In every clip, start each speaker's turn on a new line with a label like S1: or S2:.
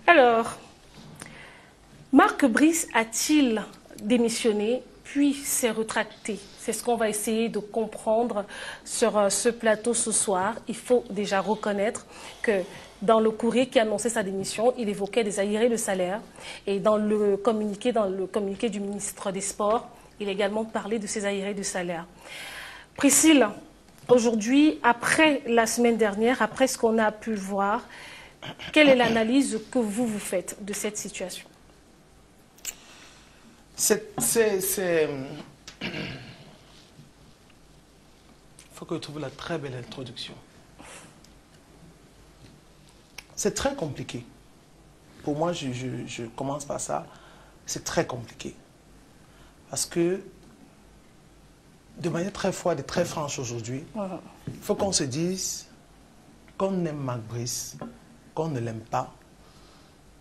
S1: Alors, Marc Brice a-t-il démissionné puis s'est rétracté? C'est ce qu'on va essayer de comprendre sur ce plateau ce soir. Il faut déjà reconnaître que dans le courrier qui annonçait sa démission, il évoquait des arriérés de salaire. Et dans le communiqué du ministre des Sports, il a également parlé de ces arriérés de salaire. Priscille, aujourd'hui, après la semaine dernière, après ce qu'on a pu voir, quelle est l'analyse que vous faites de cette situation?
S2: Il faut que je trouve la très belle introduction. C'est très compliqué. Pour moi, je commence par ça. C'est très compliqué. Parce que, de manière très froide et très franche aujourd'hui, il faut qu'on se dise qu'on aime Marc Brice, qu'on ne l'aime pas,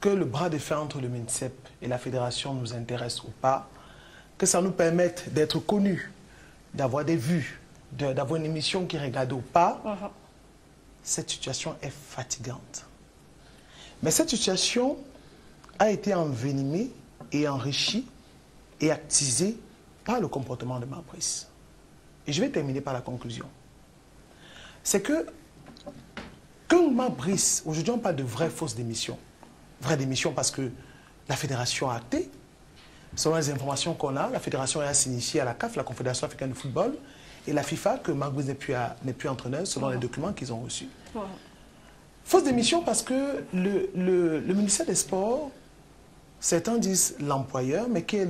S2: que le bras de fer entre le MINSEP et la fédération nous intéresse ou pas, que ça nous permette d'être connus, d'avoir des vues, d'avoir une émission qui regarde ou pas, cette situation est fatigante. Mais cette situation a été envenimée et enrichie et attisée par le comportement de Marc Brice. Et je vais terminer par la conclusion. C'est que quand Marc Brice, aujourd'hui on parle de vraies fausses démissions. Vraie démission parce que la fédération a acté. Selon les informations qu'on a, la fédération a signifié à la CAF, la Confédération africaine de football, et la FIFA que Marc Brice n'est plus entraîneur selon les documents qu'ils ont reçus. Fausse démission parce que le ministère des Sports, certains disent l'employeur, mais qui est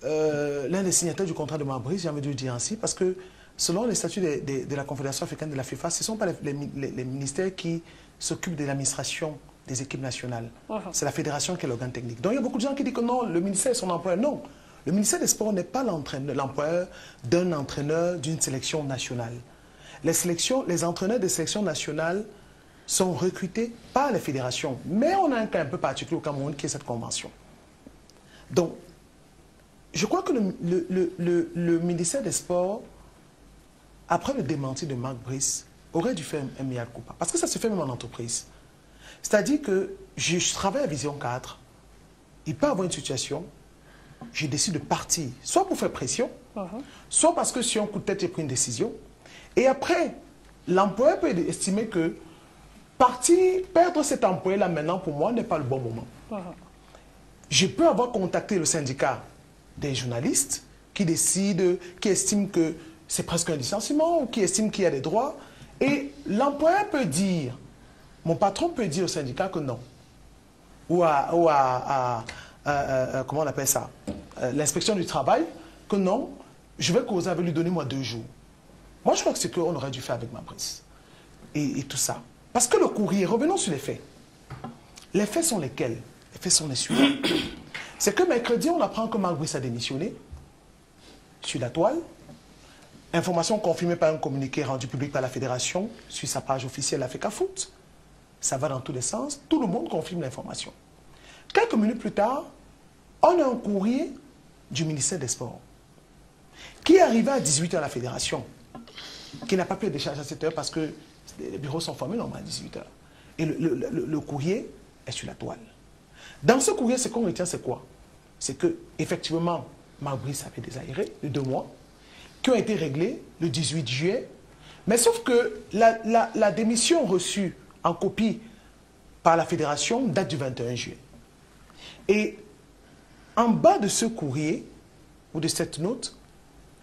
S2: l'un des signataires du contrat de Marc Brice, j'ai envie de le dire ainsi, parce que selon les statuts de la Confédération africaine de la FIFA, ce ne sont pas les ministères qui s'occupent de l'administration des équipes nationales. C'est la fédération qui est l'organe technique. Donc il y a beaucoup de gens qui disent que non, le ministère est son employeur. Non, le ministère des Sports n'est pas l'employeur d'un entraîneur d'une sélection nationale. Les entraîneurs des sélections nationales sont recrutés par les fédérations. Mais on a un cas un peu particulier au Cameroun qui est cette convention. Donc, je crois que le ministère des Sports, après le démenti de Marc Brice, aurait dû faire un mea culpa. Parce que ça se fait même en entreprise. C'est-à-dire que je travaille à Vision 4. Il peut y avoir une situation, je décide de partir, soit pour faire pression, soit parce que sur un coup de tête, j'ai pris une décision. Et après, l'employeur peut estimer que perdre cet employé-là maintenant, pour moi, n'est pas le bon moment. Je peux avoir contacté le syndicat des journalistes qui décident, qui estiment que c'est presque un licenciement ou qui estiment qu'il y a des droits. Et l'employeur peut dire, mon patron peut dire au syndicat que non. Ou comment on appelle ça, l'inspection du travail, que non, je vais causer avec lui, donnez-moi 2 jours. Moi, je crois que c'est qu'on aurait dû faire avec Marc Brice. Et tout ça. Parce que le courrier, revenons sur les faits. Les faits sont lesquels? Les faits sont les suivants. C'est que mercredi, on apprend que Marc Brice a démissionné sur la toile. Information confirmée par un communiqué rendu public par la fédération sur sa page officielle Africa Foot. Ça va dans tous les sens. Tout le monde confirme l'information. Quelques minutes plus tard, on a un courrier du ministère des Sports qui est arrivé à 18h à la fédération, qui n'a pas pu être déchargé à 7h parce que les bureaux sont fermés normalement à 18h. Et le courrier est sur la toile. Dans ce courrier, ce qu'on retient, c'est quoi? C'est qu'effectivement, Marc Brice avait des arriérés de 2 mois qui ont été réglés le 18 juillet. Mais sauf que la démission reçue en copie par la fédération date du 21 juillet. Et en bas de ce courrier, ou de cette note,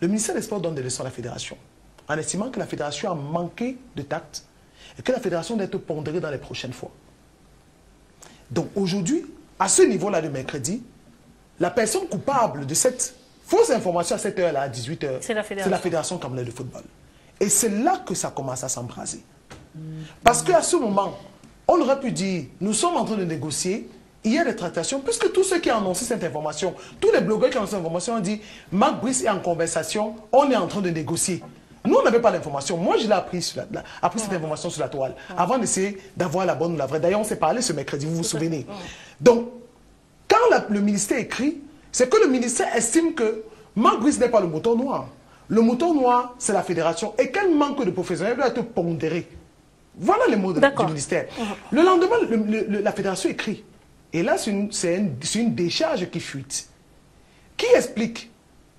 S2: le ministère des Sports donne des leçons à la fédération, en estimant que la fédération a manqué de tact et que la fédération doit être pondérée dans les prochaines fois. Donc aujourd'hui, à ce niveau-là de mercredi, la personne coupable de cette fausse information à cette heure-là, à 18h, c'est la fédération camerounaise de football. Et c'est là que ça commence à s'embraser. Parce qu'à ce moment, on aurait pu dire, nous sommes en train de négocier, il y a des tractations, puisque tous ceux qui ont annoncé cette information, tous les blogueurs qui ont annoncé cette information ont dit, Marc Brice est en conversation, on est en train de négocier. Nous, on n'avait pas l'information. Moi, je l'ai appris, cette information sur la toile, avant d'essayer d'avoir la bonne ou la vraie. D'ailleurs, on s'est parlé ce mercredi, vous vous souvenez. Donc, quand le ministère écrit, c'est que le ministère estime que Marc Brice n'est pas le mouton noir. Le mouton noir, c'est la fédération. Et quel manque de professionnels doit être pondéré. Voilà les mots du ministère. Le lendemain, la fédération écrit. Et là, c'est une décharge qui fuite. Qui explique?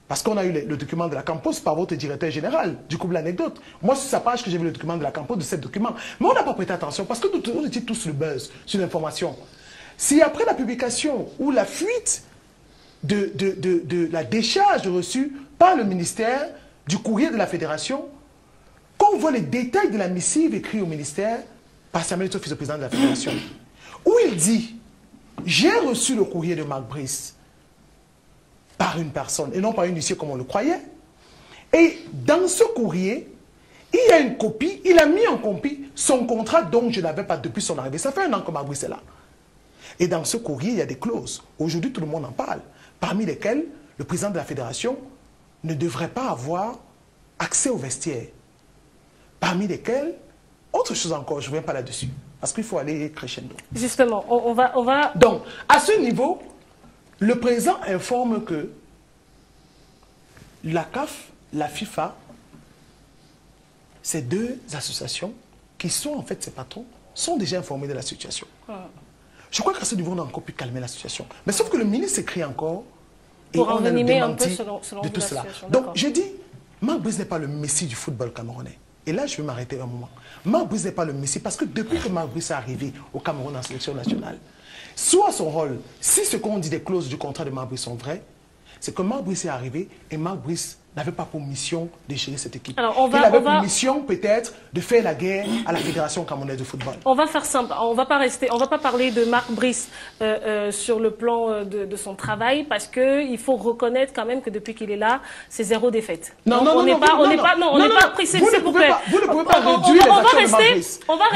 S2: Parce qu'on a eu le document de la Campos par votre directeur général. Du coup, l'anecdote. Moi, sur sa page que j'ai vu le document de la Campos, de ce document. Mais on n'a pas prêté attention parce que nous étions tous le buzz sur l'information. Si après la publication ou la fuite de la décharge reçue par le ministère du courrier de la fédération, qu'on voit les détails de la missive écrite au ministère par Samuel Eto'o, fils du président de la fédération, où il dit « J'ai reçu le courrier de Marc Brice par une personne, et non par une huissier comme on le croyait. Et dans ce courrier, il y a une copie, il a mis en copie son contrat dont je n'avais pas depuis son arrivée. Ça fait 1 an que Marc Brice est là. Et dans ce courrier, il y a des clauses. Aujourd'hui, tout le monde en parle. Parmi lesquelles, le président de la fédération ne devrait pas avoir accès au vestiaire. Parmi lesquelles, autre chose encore, je ne reviens pas là-dessus. Parce qu'il faut aller crescendo.
S1: Justement, on va...
S2: Donc, à ce niveau, le président informe que la CAF, la FIFA, ces 2 associations, qui sont en fait ses patrons, sont déjà informés de la situation. Je crois qu'à ce niveau, on a encore pu calmer la situation. Mais sauf que le ministre écrit encore et
S1: pour
S2: on a le
S1: envenimer un peu
S2: démenti
S1: selon
S2: de tout cela.
S1: Donc,
S2: je dis, Marc Brice n'est pas le messie du football camerounais. Et là, je vais m'arrêter un moment. Marc Brice n'est pas le messie parce que depuis que Marc Brice est arrivé au Cameroun en sélection nationale, soit son rôle, si ce qu'on dit des clauses du contrat de Marc Brice sont vraies, c'est que Marc Brice est arrivé et Marc Brice n'avait pas pour mission de gérer cette équipe. Alors, il avait pour mission peut-être de faire la guerre à la Fédération camerounaise de football.
S1: On va faire simple, on va pas parler de Marc Brice sur le plan de son travail parce qu'il faut reconnaître quand même que depuis qu'il est là, c'est 0 défaite.
S2: Non, non,
S1: on n'est pas Priscille, s'il vous plaît.
S2: Vous ne pouvez pas réduire les actions de Marc Brice.
S1: On va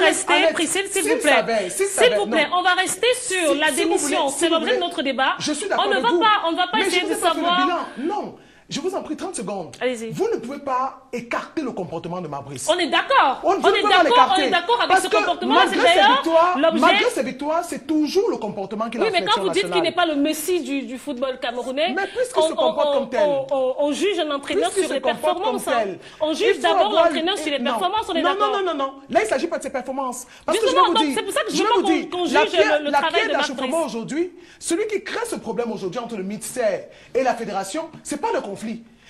S1: rester, Priscille, s'il vous plaît. S'il vous plaît, on va rester sur la démission. C'est l'objet de notre débat.
S2: Je suis d'accord avec vous. On ne va pas essayer de savoir. Non. Je vous en prie, 30 secondes. Vous ne pouvez pas écarter le comportement de Marc Brice.
S1: On est d'accord. On est d'accord avec ce comportement.
S2: Malgré ses victoires, c'est toujours le comportement qu'il a fait.
S1: Oui, mais quand vous dites qu'il n'est pas le messie du football camerounais, on juge un entraîneur sur les performances. On juge d'abord l'entraîneur sur les performances. On est d'accord.
S2: Non. Là, il ne s'agit pas de ses performances. Parce que
S1: c'est pour ça que je veux qu'on juge le travail de Marc Brice.
S2: Aujourd'hui, celui qui crée ce problème aujourd'hui entre le ministère et la fédération, ce n'est pas le conflit.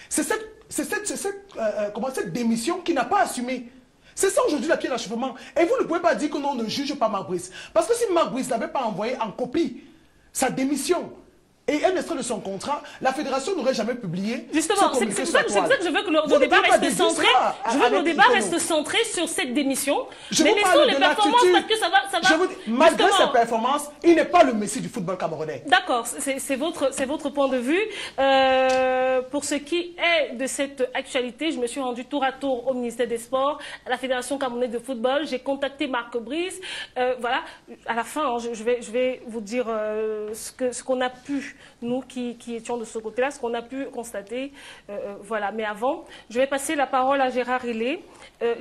S2: C'est cette démission qui n'a pas assumé. C'est ça aujourd'hui la pierre d'achoppement. Et vous ne pouvez pas dire que non, on ne juge pas Marc Brice. Parce que si Marc Brice n'avait pas envoyé en copie sa démission et un extrait de son contrat, la fédération n'aurait jamais publié.
S1: Justement, c'est pour ça que je veux que le débat reste centré. Je veux que le débat reste centré sur cette démission. Mais laissons les performances parce que ça va.
S2: Je vous dis, malgré ses performances, il n'est pas le messie du football camerounais.
S1: D'accord, c'est votre point de vue. Pour ce qui est de cette actualité, je me suis rendu tour à tour au ministère des Sports, à la Fédération camerounaise de football. J'ai contacté Marc Brice. Voilà, à la fin, je vais vous dire ce qu'on a pu, nous qui étions de ce côté-là, ce qu'on a pu constater. Voilà, mais avant, je vais passer la parole à Gérard Rillet.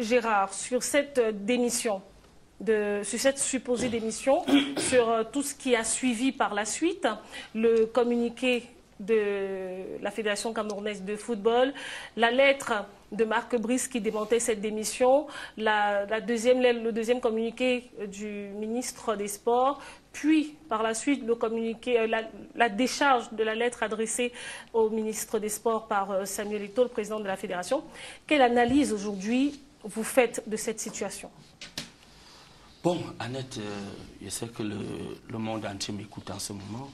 S1: Gérard, sur cette démission, sur cette supposée démission, sur tout ce qui a suivi par la suite, le communiqué de la Fédération camerounaise de football, la lettre de Marc Brice qui démentait cette démission, le deuxième communiqué du ministre des Sports, puis par la suite le communiqué, la décharge de la lettre adressée au ministre des Sports par Samuel Eto'o, le président de la Fédération. Quelle analyse aujourd'hui vous faites de cette situation?
S3: Bon, Annette, je sais que le monde entier m'écoute en ce moment.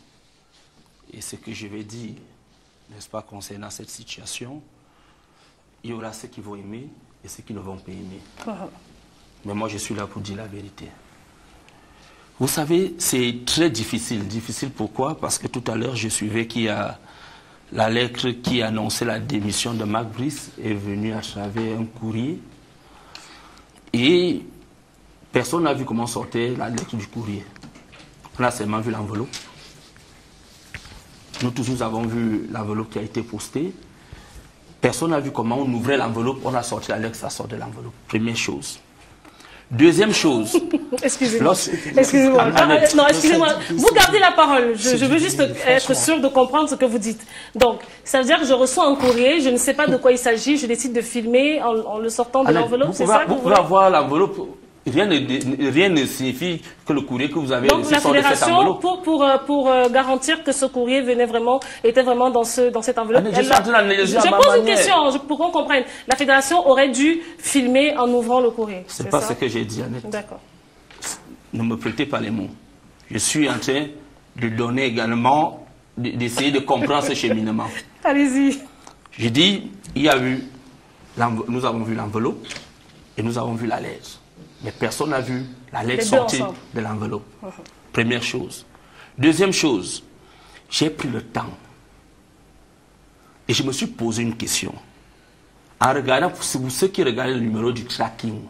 S3: Et ce que je vais dire, n'est-ce pas, concernant cette situation, il y aura ceux qui vont aimer et ceux qui ne vont pas aimer. Mais moi, je suis là pour dire la vérité. Vous savez, c'est très difficile. Difficile pourquoi? Parce que tout à l'heure, je suivais qu'il y a la lettre qui annonçait la démission de Marc Brice est venue à travers un courrier. Et personne n'a vu comment sortait la lettre du courrier. On a seulement vu l'enveloppe. Nous tous, nous avons vu l'enveloppe qui a été postée. Personne n'a vu comment on ouvrait l'enveloppe, on a sorti la lettre, ça sort de l'enveloppe. Première chose. Deuxième chose.
S1: Excusez-moi. Excusez-moi. Non, excusez-moi. Vous gardez la parole. Je veux juste être sûr de comprendre ce que vous dites. Donc, ça veut dire que je reçois un courrier, je ne sais pas de quoi il s'agit, je décide de filmer en le sortant de l'enveloppe, c'est ça que
S3: vous pouvez avoir l'enveloppe. Rien ne signifie que le courrier que vous avez reçu
S1: sort de cette enveloppe. Donc la fédération, pour garantir que ce courrier était vraiment dans cette enveloppe. Je pose une question pour qu'on comprenne. La fédération aurait dû filmer en ouvrant le courrier.
S3: C'est pas ce que j'ai dit, Annette.
S1: D'accord.
S3: Ne me prêtez pas les mots. Je suis en train de donner également, d'essayer de comprendre ce cheminement.
S1: Allez-y.
S3: J'ai dit, nous avons vu l'enveloppe et nous avons vu la lettre. Mais personne n'a vu la lettre sortir de l'enveloppe. Première chose. Deuxième chose, j'ai pris le temps et je me suis posé une question. En regardant, pour ceux qui regardent le numéro du tracking,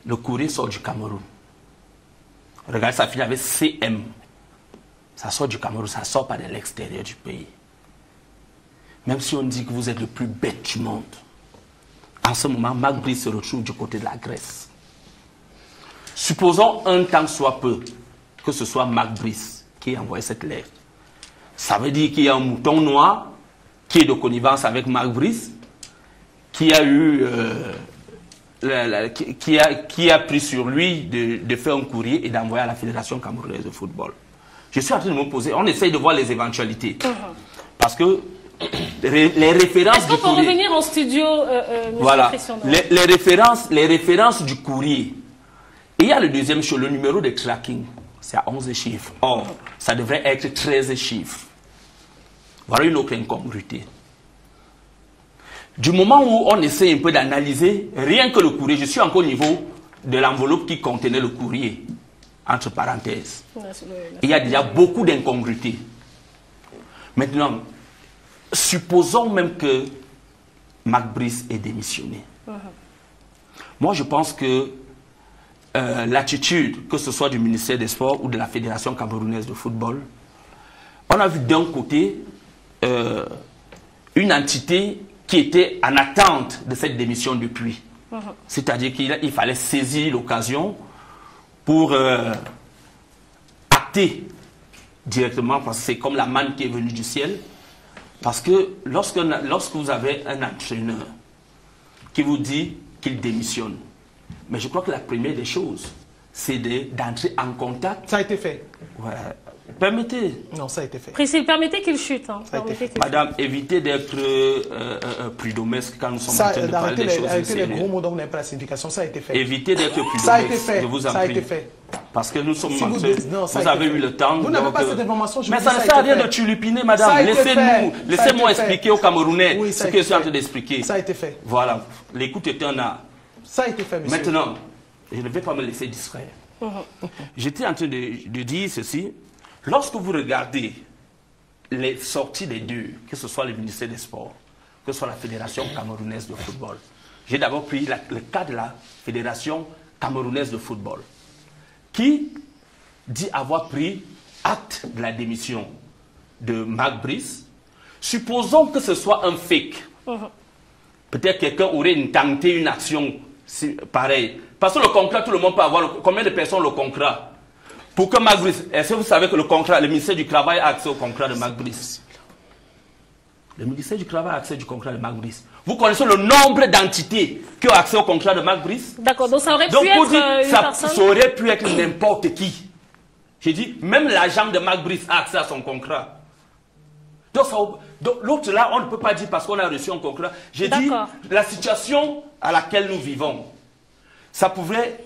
S3: le courrier sort du Cameroun. Regardez, ça finit avec CM. Ça sort du Cameroun, ça sort pas de l'extérieur du pays. Même si on dit que vous êtes le plus bête du monde, en ce moment, Marc Brice se retrouve du côté de la Grèce. Supposons un temps soit peu que ce soit Marc Brice qui a envoyé cette lettre. Ça veut dire qu'il y a un mouton noir qui est de connivence avec Marc Brice, qui a eu, qui a pris sur lui de faire un courrier et d'envoyer à la Fédération camerounaise de football. Je suis en train de me poser, on essaye de voir les éventualités. Parce que les références.
S1: Est-ce qu'on peut revenir en studio,
S3: voilà. Les références du courrier. Et il y a le deuxième chose, le numéro de tracking. C'est à 11 chiffres. Or, ça devrait être 13 chiffres. Voilà une autre incongruité. Du moment où on essaie un peu d'analyser, rien que le courrier, je suis encore au niveau de l'enveloppe qui contenait le courrier, entre parenthèses. Il y a déjà beaucoup d'incongruités. Maintenant, supposons même que Marc Brice ait démissionné. Moi, je pense que l'attitude, que ce soit du ministère des Sports ou de la Fédération camerounaise de football, on a vu d'un côté une entité qui était en attente de cette démission depuis. C'est-à-dire qu'il fallait saisir l'occasion pour acter directement, parce que c'est comme la manne qui est venue du ciel. Parce que lorsque vous avez un entraîneur qui vous dit qu'il démissionne, mais je crois que la première des choses, c'est d'entrer en contact.
S2: Ça a été fait.
S3: Ouais. Permettez.
S2: Non, ça a été fait.
S1: Priscille, permettez qu'il chute. Hein.
S3: Madame, évitez d'être prud'homesque quand nous sommes en train de parler des choses.
S2: Arrêtez les gros mots dont vous n'avez pas la signification. Ça a été fait.
S3: Évitez d'être prud'homesque.
S2: Ça a été fait.
S3: Je vous en prie.
S2: Ça a été fait.
S3: Parce que nous sommes
S2: si
S3: en train. Vous avez eu le temps.
S2: Vous n'avez pas cette information.
S3: Mais ça ne sert à rien de tulipiner, madame. Laissez-moi expliquer aux Camerounais ce que je suis en train d'expliquer.
S2: Ça a été fait.
S3: Voilà. L'écoute est un art.
S2: Ça a été fait, monsieur.
S3: Maintenant, je ne vais pas me laisser distraire. J'étais en train de dire ceci. Lorsque vous regardez les sorties des deux, que ce soit le ministère des Sports, que ce soit la Fédération camerounaise de football, j'ai d'abord pris le cas de la Fédération camerounaise de football, qui dit avoir pris acte de la démission de Marc Brice. Supposons que ce soit un fake. Peut-être quelqu'un aurait tenté une action pareille. Parce que le contrat, tout le monde peut avoir. Combien de personnes le contrat? Pour que Marc Brice, est-ce que vous savez que le ministère du Travail a accès au contrat de Marc Brice? Le ministère du Travail a accès au contrat de Marc Brice. Vous connaissez le nombre d'entités qui ont accès au contrat de Marc Brice?
S1: D'accord, donc ça aurait pu être une personne.
S3: Ça aurait pu être n'importe qui. J'ai dit, même l'agent de Marc Brice a accès à son contrat. Donc l'autre là, on ne peut pas dire parce qu'on a reçu un contrat. J'ai dit, la situation à laquelle nous vivons, ça pouvait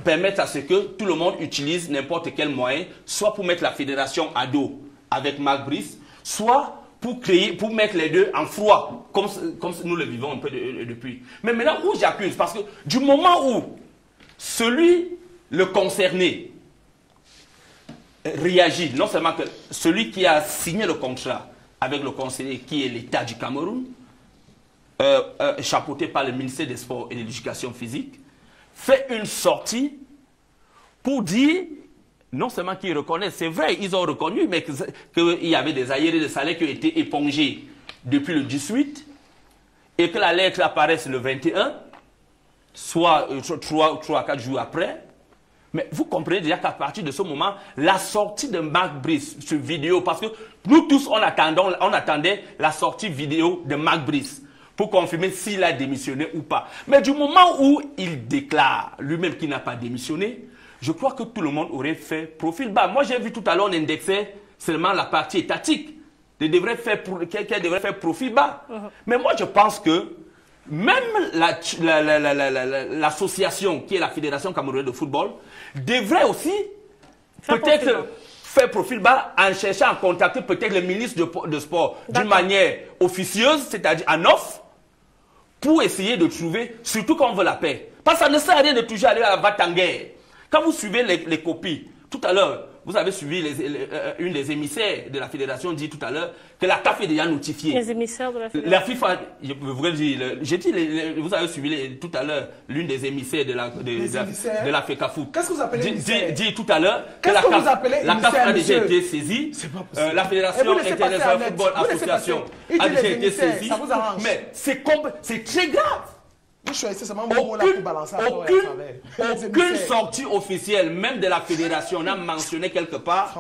S3: permettre à ce que tout le monde utilise n'importe quel moyen, soit pour mettre la fédération à dos avec Marc Brice, soit pour mettre les deux en froid, comme nous le vivons un peu depuis. Mais maintenant, où j'accuse? Parce que du moment où le concerné, réagit, non seulement que celui qui a signé le contrat avec le conseiller, qui est l'État du Cameroun, chapeauté par le ministère des Sports et de l'Éducation physique, fait une sortie pour dire, non seulement qu'ils reconnaissent, c'est vrai, ils ont reconnu, mais qu'il y avait des arriérés de salaire qui ont été épongés depuis le 18, et que la lettre apparaisse le 21, soit 3 à 4 jours après. Mais vous comprenez déjà qu'à partir de ce moment, la sortie de Marc Brice sur vidéo, parce que nous tous, on attendait la sortie vidéo de Marc Brice pour confirmer s'il a démissionné ou pas. Mais du moment où il déclare lui-même qu'il n'a pas démissionné, je crois que tout le monde aurait fait profil bas. Moi, j'ai vu tout à l'heure, on indexait seulement la partie étatique qu'elle devrait faire profil bas. Mais moi, je pense que même l'association qui est la Fédération camerounaise de football devrait aussi peut-être faire profil bas en cherchant à contacter peut-être le ministre de Sport d'une manière officieuse, c'est-à-dire en off, pour essayer de trouver, surtout quand on veut la paix. Parce que ça ne sert à rien de toujours aller à la va-t-en-guerre. Quand vous suivez les copies, tout à l'heure, vous avez suivi une des émissaires de la fédération dit tout à l'heure que la CAF est déjà notifiée.
S1: Les émissaires de la fédération.
S3: La FIFA, vous avez suivi tout à l'heure l'une des émissaires de la FECAFOOT.
S2: Qu'est-ce que vous appelez émissaire?
S3: Dit tout à l'heure que
S2: la CAF
S3: a déjà été saisie. La Fédération internationale de football association a déjà été saisie. Mais c'est très grave. Aucune sortie officielle, même de la fédération, n'a mentionné quelque part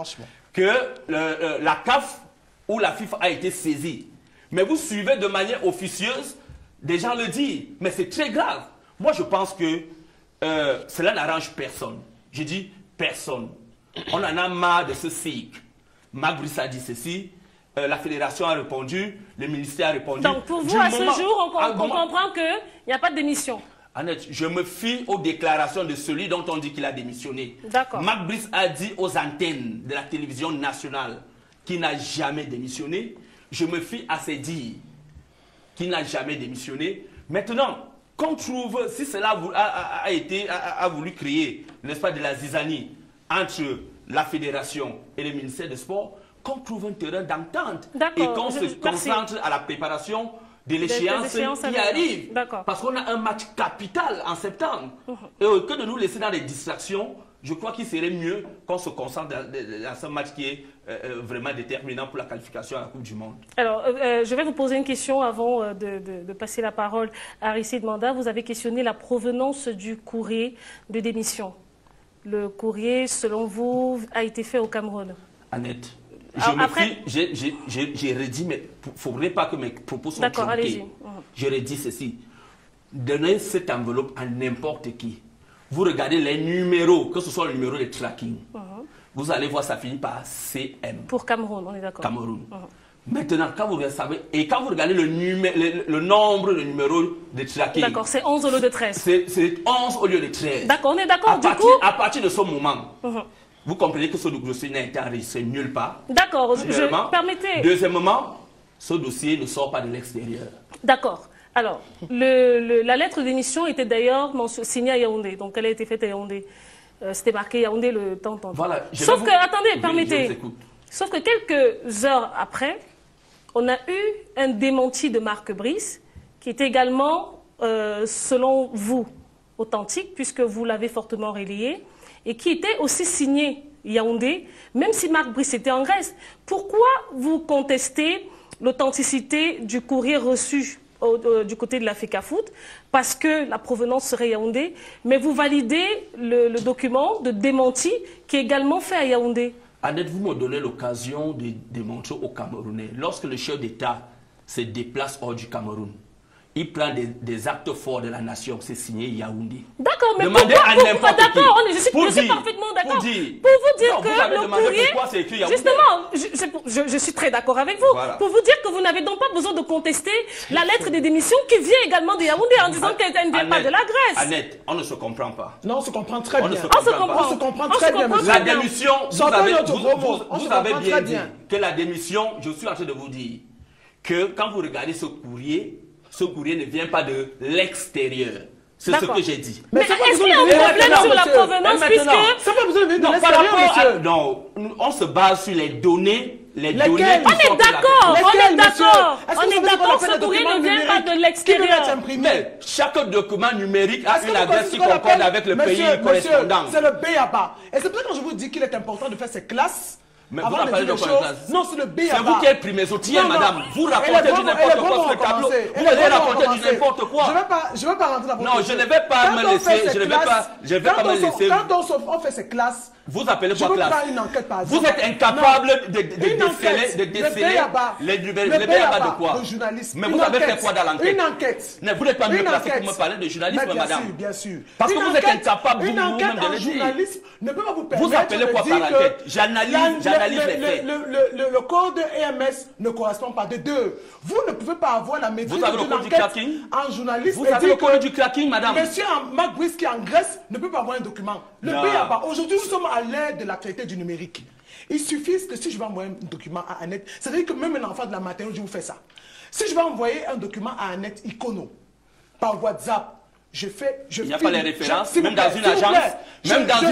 S3: que la CAF ou la FIFA a été saisie. Mais vous suivez de manière officieuse, des gens le disent. Mais c'est très grave. Moi, je pense que cela n'arrange personne. Je dis personne. On en a marre de ce cycle. Marc Brice a dit ceci. La fédération a répondu, le ministère a répondu.
S1: Donc pour vous, à ce jour, on comprend qu'il n'y a pas de démission.
S3: Annette, je me fie aux déclarations de celui dont on dit qu'il a démissionné.
S1: D'accord.
S3: Marc Brice a dit aux antennes de la télévision nationale qu'il n'a jamais démissionné. Je me fie à ses dires qu'il n'a jamais démissionné. Maintenant, qu'on trouve, si cela a voulu créer, n'est-ce pas, de la zizanie entre la fédération et le ministère des Sports, qu'on trouve un terrain d'entente et qu'on se concentre à la préparation de l'échéance qui arrive. Parce qu'on a un match capital en septembre. Et que de nous laisser dans des distractions, je crois qu'il serait mieux qu'on se concentre dans ce match qui est vraiment déterminant pour la qualification à la Coupe du Monde.
S1: Alors, je vais vous poser une question avant de passer la parole à Aristide Manda. Vous avez questionné la provenance du courrier de démission. Le courrier, selon vous, a été fait au Cameroun.
S3: Annette, j'ai redit, mais il ne faudrait pas que mes propos soient tronqués. Je redis ceci. Donnez cette enveloppe à n'importe qui. Vous regardez les numéros, que ce soit le numéro de tracking. Vous allez voir, ça finit par CM.
S1: Pour Cameroun, on est d'accord.
S3: Cameroun. Maintenant, quand vous savez, et quand vous regardez le nombre de numéros de tracking.
S1: D'accord, c'est 11 au lieu de 13.
S3: C'est 11 au lieu de 13.
S1: D'accord, on est d'accord.
S3: À partir de ce moment, vous comprenez que ce dossier n'a été enregistré nulle part.
S1: D'accord, permettez.
S3: Deuxièmement, ce dossier ne sort pas de l'extérieur.
S1: D'accord. Alors, la lettre d'émission était d'ailleurs signée à Yaoundé, donc elle a été faite à Yaoundé. C'était marqué Yaoundé le temps.
S3: Voilà,
S1: sauf que, attendez, permettez. Sauf que quelques heures après, on a eu un démenti de Marc Brice, qui est également, selon vous, authentique, puisque vous l'avez fortement relayé, et qui était aussi signé Yaoundé, même si Marc Brice était en Grèce. Pourquoi vous contestez l'authenticité du courrier reçu du côté de la FECAFOOT? Parce que la provenance serait Yaoundé, mais vous validez le document de démenti qui est également fait à Yaoundé.
S3: Annette, vous me donnez l'occasion de démontrer aux Camerounais, lorsque le chef d'État se déplace hors du Cameroun, il prend des actes forts de la nation, c'est signé Yaoundé.
S1: D'accord, mais
S3: demandez à n'importe qui.
S1: D'accord, je suis parfaitement d'accord. Pour vous dire que le courrier... Justement, je suis très d'accord avec vous. Voilà. Pour vous dire que vous n'avez donc pas besoin de contester la lettre de démission qui vient également de Yaoundé en disant qu'elle ne vient pas de la Grèce.
S3: Annette, on ne se comprend pas.
S2: Non, on se comprend très bien.
S1: On se comprend très bien.
S3: La démission, vous avez bien dit que la démission, je suis en train de vous dire que quand vous regardez ce courrier ne vient pas de l'extérieur. C'est ce que j'ai dit.
S1: Mais est-ce qu'il y a un problème sur la provenance puisque...
S2: Ça n'a pas besoin de venir de l'extérieur, monsieur.
S3: Non, on se base sur les données.
S1: On est d'accord, ce courrier ne vient pas de l'extérieur.
S3: Mais chaque document numérique a une adresse qui concorde avec le pays correspondant.
S2: C'est le BABA. Et c'est pour ça que je vous dis qu'il est important de faire ces classes
S3: Mais vous
S2: avant de
S3: rappelez
S2: dire
S3: de
S2: les
S3: quoi
S2: choses.
S3: classe?
S2: Non, c'est le B
S3: C'est vous qui êtes primaire, madame. Vous racontez du n'importe quoi sur le tableau. Vous allez raconter du n'importe quoi.
S2: Je ne vais pas rentrer dans votre
S3: Non, je ne vais pas me laisser. Je ne vais pas me laisser.
S2: Quand on fait ces classes,
S3: vous appelez quoi classe?
S2: Une enquête, par exemple.
S3: Vous êtes incapable de déceler le B.A.B.A. de quoi? Mais vous avez fait quoi dans l'enquête?
S2: Une enquête.
S3: Vous n'êtes pas mieux placé pour me parler de journalisme, madame.
S2: Bien sûr.
S3: Parce que vous êtes incapable vous-même de le dire.
S2: Journalisme ne peut pas vous permettre.
S3: Vous appelez quoi par enquête? J'analyse les faits.
S2: Le code EMS ne correspond pas. De deux, vous ne pouvez pas avoir la maîtrise d'une enquête en journalisme.
S3: Vous avez le code du cracking, madame.
S2: Monsieur Marc Brice qui est en Grèce ne peut pas avoir un document. Le B.A.B.A. Aujourd'hui, nous sommes à l'ère de l'actualité du numérique. Il suffit que si je vais envoyer un document à Annette, c'est-à-dire que même un enfant de la maternelle, je vous fais ça. Si je vais envoyer un document à Annette Icono par WhatsApp, il
S3: n'y a pas les références, même dans une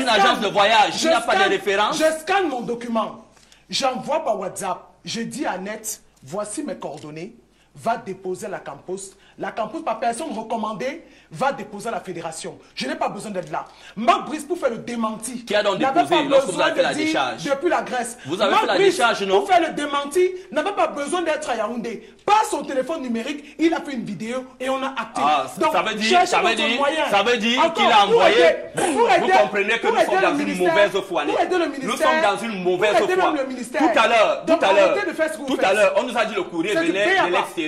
S3: agence, de voyage, il n'y a pas de références.
S2: Je scanne mon document, j'envoie par WhatsApp, je dis à Annette, voici mes coordonnées, va déposer à la Campus. La Campus, par personne recommandée, va déposer à la fédération. Je n'ai pas besoin d'être là. Marc Brice, pour faire le démenti,
S3: qui a donc déposé lorsque vous avez fait la décharge?
S2: Depuis la Grèce.
S3: Vous avez fait la décharge, non?
S2: Pour faire le démenti, n'avait pas besoin d'être à Yaoundé. Par son téléphone numérique, il a fait une vidéo et on a acté.
S3: Donc, ça veut dire qu'il a envoyé. Vous comprenez que nous sommes dans une mauvaise foi. Nous sommes dans une mauvaise foi. Tout à l'heure, on nous a dit le courrier venait de l'extérieur.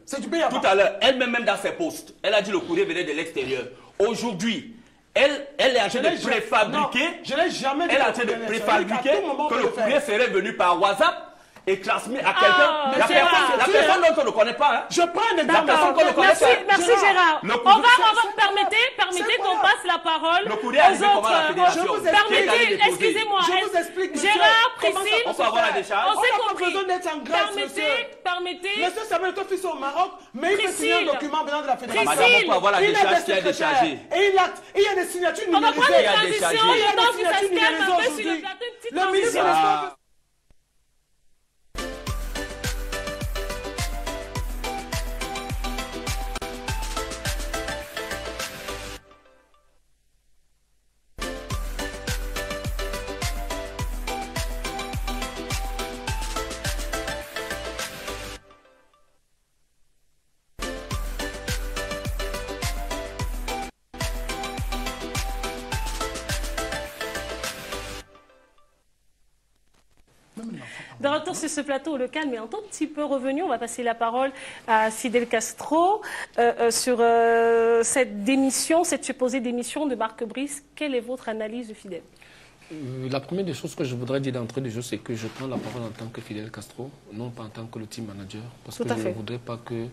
S2: C'est du B.A.B.A.
S3: Tout à l'heure, elle-même dans ses posts, elle a dit le courrier venait de l'extérieur. Aujourd'hui, elle est en train de préfabriquer.
S2: Je n'ai jamais dit.
S3: Elle est en train de préfabriquer que le courrier serait venu par WhatsApp et transmis à quelqu'un. La personne dont on ne connaît pas. Hein.
S2: Je prends un exemple.
S1: Merci Gérard. Permettez qu'on passe la parole aux autres. Permettez, excusez-moi.
S2: Je vous explique.
S1: Gérard, Priscille,
S3: on peut avoir la décharge.
S1: On s'est compris.
S2: Permettez. Monsieur Samuel est officier au Maroc, mais il peut signer un document venant de la fédération.
S3: Madame, on peut avoir la décharge qui est déchargée.
S2: Et il y a des signatures numérisées.
S1: On va prendre une transition, le temps que ça se calme un peu sur le plateau, une petite transition. De retour sur ce plateau, le calme est un tout petit peu revenu. On va passer la parole à Fidel Castro sur cette démission, cette supposée démission de Marc Brice. Quelle est votre analyse, Fidel?
S4: La première des choses que je voudrais dire d'entrée de jeu, c'est que je prends la parole en tant que Fidel Castro, non pas en tant que le team manager, parce que je ne voudrais pas que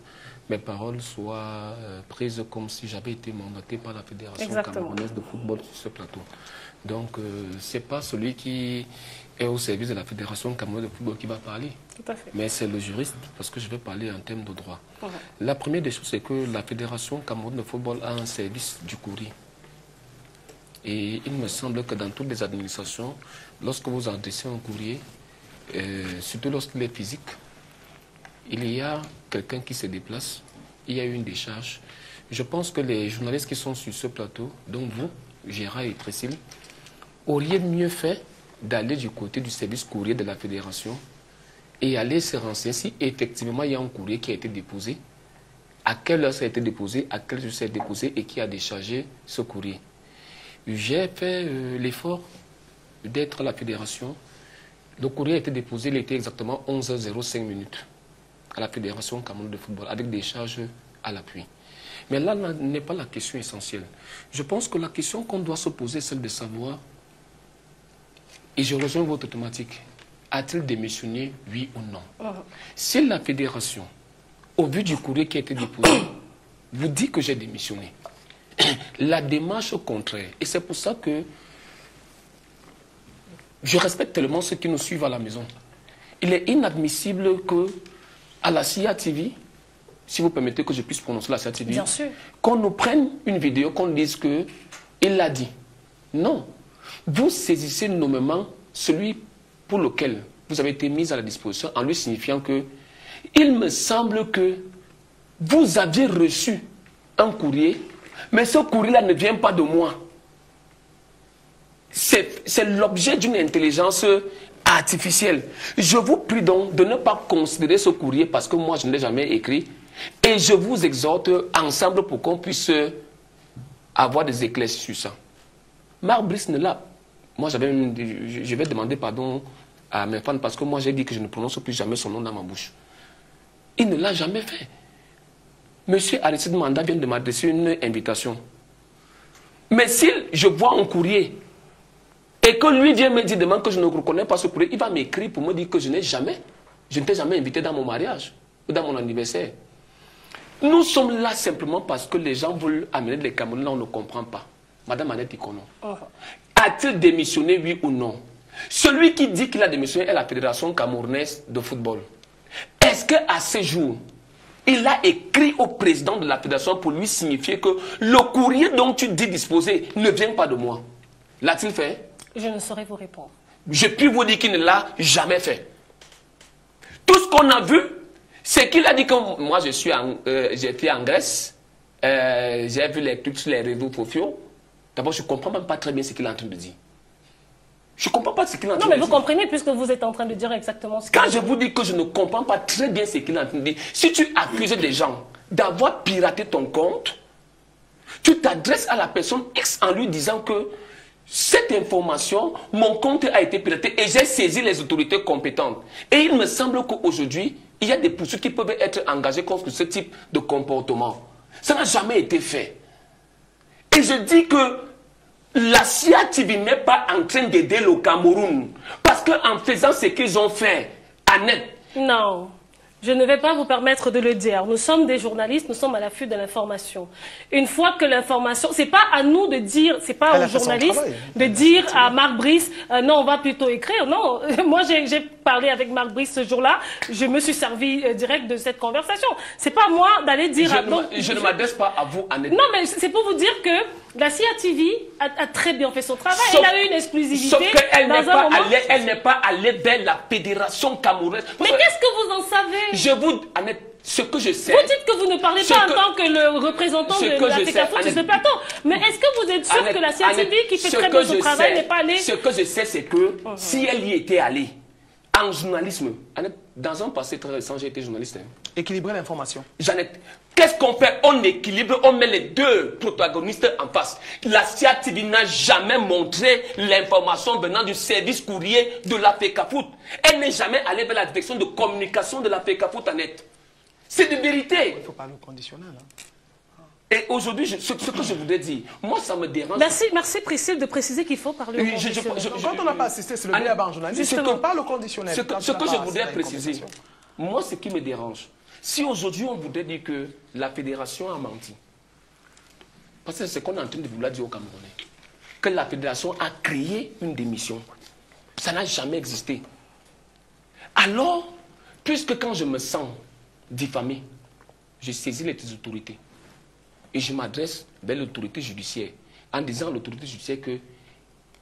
S4: mes paroles soient prises comme si j'avais été mandaté par la Fédération camerounaise de football sur ce plateau. Donc, ce n'est pas celui qui est au service de la Fédération camerounaise de football qui va parler, mais c'est le juriste, parce que je vais parler en termes de droit. La première des choses, c'est que la Fédération camerounaise de football a un service du courrier. Et il me semble que dans toutes les administrations, lorsque vous adressez un courrier, surtout lorsqu'il est physique, il y a quelqu'un qui se déplace, il y a une décharge. Je pense que les journalistes qui sont sur ce plateau, dont vous, Gérard et Priscille, auriez mieux fait d'aller du côté du service courrier de la Fédération et aller se renseigner si effectivement il y a un courrier qui a été déposé, à quelle heure ça a été déposé, à quelle heure ça a été déposé et qui a déchargé ce courrier. J'ai fait l'effort d'être à la fédération. Le courrier a été déposé, il était exactement 11h05 à la Fédération camerounaise de football, avec des charges à l'appui. Mais là n'est pas la question essentielle. Je pense que la question qu'on doit se poser est celle de savoir, et je rejoins votre thématique, a-t-il démissionné, oui ou non? Si la fédération, au vu du courrier qui a été déposé, vous dit que j'ai démissionné, la démarche contraire, et c'est pour ça que je respecte tellement ceux qui nous suivent à la maison. Il est inadmissible que à la CIA TV, si vous permettez que je puisse prononcer la CIA TV, qu'on nous prenne une vidéo, qu'on dise que il l'a dit. Non. Vous saisissez nommément celui pour lequel vous avez été mis à la disposition en lui signifiant que il me semble que vous aviez reçu un courrier, mais ce courrier-là ne vient pas de moi. C'est l'objet d'une intelligence artificielle. Je vous prie donc de ne pas considérer ce courrier parce que moi je ne l'ai jamais écrit. Et je vous exhorte ensemble pour qu'on puisse avoir des éclaircissements sur ça. Marc Brice ne l'a. Moi je vais demander pardon à mes fans parce que moi j'ai dit que je ne prononce plus jamais son nom dans ma bouche. Il ne l'a jamais fait. Monsieur Aristide Manda vient de m'adresser une invitation. Mais si je vois un courrier et que lui vient me dire demain que je ne reconnais pas ce courrier, il va m'écrire pour me dire que je ne t'ai jamais invité dans mon mariage ou dans mon anniversaire. Nous sommes là simplement parce que les gens veulent amener les Camerounais, là on ne comprend pas. Madame Annette Ikono, a-t-il démissionné, oui ou non? Celui qui dit qu'il a démissionné est la Fédération camerounaise de football. Est-ce qu'à ce jour, il a écrit au président de la fédération pour lui signifier que le courrier dont tu dis disposer ne vient pas de moi? L'a-t-il fait?
S1: Je ne saurais vous répondre.
S4: Je puis vous dire qu'il ne l'a jamais fait. Tout ce qu'on a vu, c'est qu'il a dit que moi j'étais en Grèce, j'ai vu les trucs sur les réseaux sociaux. D'abord, je ne comprends même pas très bien ce qu'il est en train de dire. Je ne comprends pas ce qu'il est en train de dire.
S1: Non, mais vous comprenez puisque vous êtes en train de dire exactement ce qu'il
S4: Quand je vous dis que je ne comprends pas très bien ce qu'il est en train de dire, si tu accuses des gens d'avoir piraté ton compte, tu t'adresses à la personne X en lui disant que cette information, mon compte a été piraté et j'ai saisi les autorités compétentes. Et il me semble qu'aujourd'hui, il y a des poursuites qui peuvent être engagées contre ce type de comportement. Ça n'a jamais été fait. Et je dis que la CIA TV n'est pas en train d'aider le Cameroun. Parce qu'en faisant ce qu'ils ont fait, Annette...
S1: Non, je ne vais pas vous permettre de le dire. Nous sommes des journalistes, nous sommes à l'affût de l'information. Une fois que l'information... C'est pas à nous de dire, c'est pas aux journalistes de dire à Marc Brice, non, on va plutôt écrire. Non, moi j'ai parlé avec Marc Brice ce jour-là, je me suis servi direct de cette conversation. C'est pas moi d'aller dire...
S4: Je ne m'adresse pas à vous, Annette.
S1: Non, mais c'est pour vous dire que la CIA TV a très bien fait son travail. Elle a eu une exclusivité.
S4: Sauf qu'elle n'est pas allée vers la fédération camerounaise.
S1: Mais qu'est-ce que vous en savez?
S4: Je vous... Annette, ce que je sais...
S1: Vous dites que vous ne parlez pas en tant que le représentant de la FECAFOOT sur ce plateau. Mais est-ce que vous êtes sûr que la CIA TV, qui fait très bien son travail, n'est pas allée?
S4: Ce que je sais, c'est que si elle y était allée, en journalisme, Annette, dans un passé très récent, j'ai été journaliste.
S2: Équilibrer l'information.
S4: Jeannette, qu'est-ce qu'on fait? On équilibre, on met les deux protagonistes en face. La CIA TV n'a jamais montré l'information venant du service courrier de la FECAFOOT. Elle n'est jamais allée vers la direction de communication de la FECAFOOT, Annette. C'est de vérité.
S2: Il faut parler au conditionnel.
S4: Et aujourd'hui, ce que je voudrais dire, moi ça me dérange.
S1: Merci Priscille de préciser qu'il faut parler au conditionnel.
S2: Quand on n'a pas assisté, c'est le débat en journaliste. On parle au conditionnel.
S4: Ce que je voudrais préciser, moi ce qui me dérange, si aujourd'hui on voudrait dire que la fédération a menti, parce que c'est ce qu'on est en train de vouloir dire aux Camerounais, que la fédération a créé une démission, ça n'a jamais existé. Alors, puisque quand je me sens diffamé, je saisis les autorités. Et je m'adresse vers l'autorité judiciaire en disant à l'autorité judiciaire que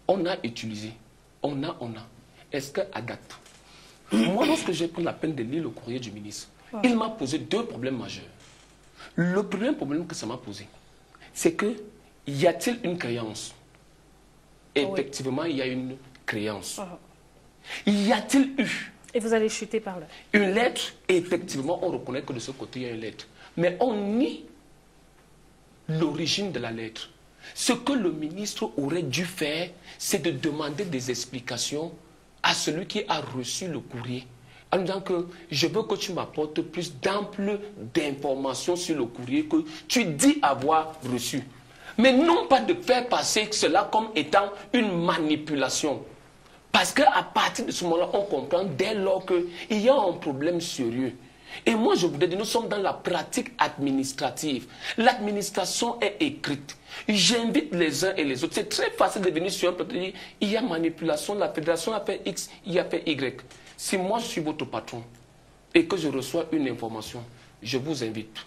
S4: on a utilisé, on a. Est-ce qu'à date, moi lorsque j'ai pris la peine de lire le courrier du ministre, il m'a posé deux problèmes majeurs. Le premier problème que ça m'a posé, c'est que y a-t-il une créance? Effectivement, il y a une créance. Y a-t-il eu?
S1: Et vous allez chuter par là.
S4: Une lettre, effectivement, on reconnaît que de ce côté, il y a une lettre. Mais on nie l'origine de la lettre. Ce que le ministre aurait dû faire, c'est de demander des explications à celui qui a reçu le courrier. En disant que je veux que tu m'apportes plus d'amples d'informations sur le courrier que tu dis avoir reçu. Mais non pas de faire passer cela comme étant une manipulation. Parce qu'à partir de ce moment-là, on comprend dès lors qu'il y a un problème sérieux. Et moi, je voudrais dire, nous sommes dans la pratique administrative. L'administration est écrite. J'invite les uns et les autres. C'est très facile de venir sur un plateau et dire, il y a manipulation, la fédération a fait X, il a fait Y. Si moi, je suis votre patron et que je reçois une information, je vous invite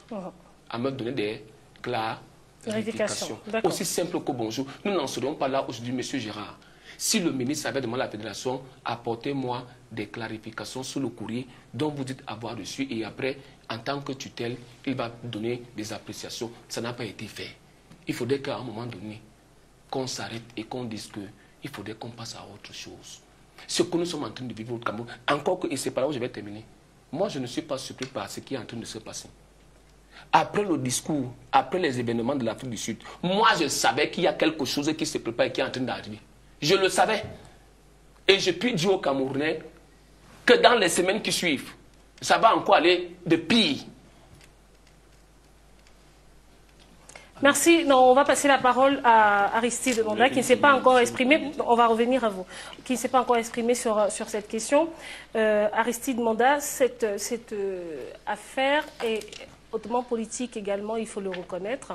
S4: à me donner des clarifications. Aussi simple que bonjour. Nous n'en serons pas là aujourd'hui, monsieur Gérard. Si le ministre avait demandé à la fédération, apportez-moi des clarifications sur le courrier dont vous dites avoir reçu et après, en tant que tutelle, il va donner des appréciations. Ça n'a pas été fait. Il faudrait qu'à un moment donné, qu'on s'arrête et qu'on dise qu'il faudrait qu'on passe à autre chose. Ce que nous sommes en train de vivre au Cameroun, encore que, et c'est par là où je vais terminer, moi je ne suis pas surpris par ce qui est en train de se passer. Après le discours, après les événements de l'Afrique du Sud, moi je savais qu'il y a quelque chose qui se prépare et qui est en train d'arriver. Je le savais. Et je puis dire aux Camerounais que dans les semaines qui suivent, ça va encore aller de pire.
S1: Merci. Non, on va passer la parole à Aristide Manda, qui ne s'est pas encore exprimé. On va revenir à vous. Qui ne s'est pas encore exprimé sur cette question. Aristide Manda, cette affaire est hautement politique également, il faut le reconnaître.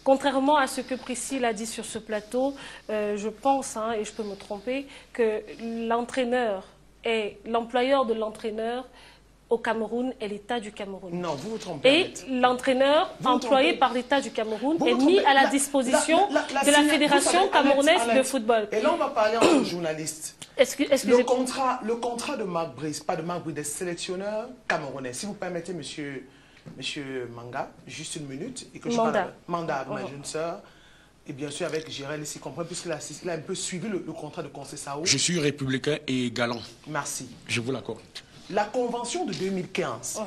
S1: Contrairement à ce que Priscille a dit sur ce plateau, je pense, et je peux me tromper, que l'entraîneur et l'employeur de l'entraîneur au Cameroun est l'État du Cameroun.
S2: Non, vous vous trompez.
S1: Et l'entraîneur employé par l'État du Cameroun est mis à la disposition de la Fédération camerounaise de football.
S2: Et là, on va parler en tant que journaliste.
S1: Excusez-moi.
S2: Le contrat de Marc Brice, pas de Marc Brice, des sélectionneurs camerounais. Si vous permettez, monsieur Manga, juste une minute. Et que je parle Manda, ma jeune sœur. Et bien sûr, avec Gérald ici, comprend, puisqu'il a un peu suivi le contrat de Conceição.
S5: Je suis républicain et galant.
S2: Merci.
S5: Je vous l'accorde.
S2: La convention de 2015,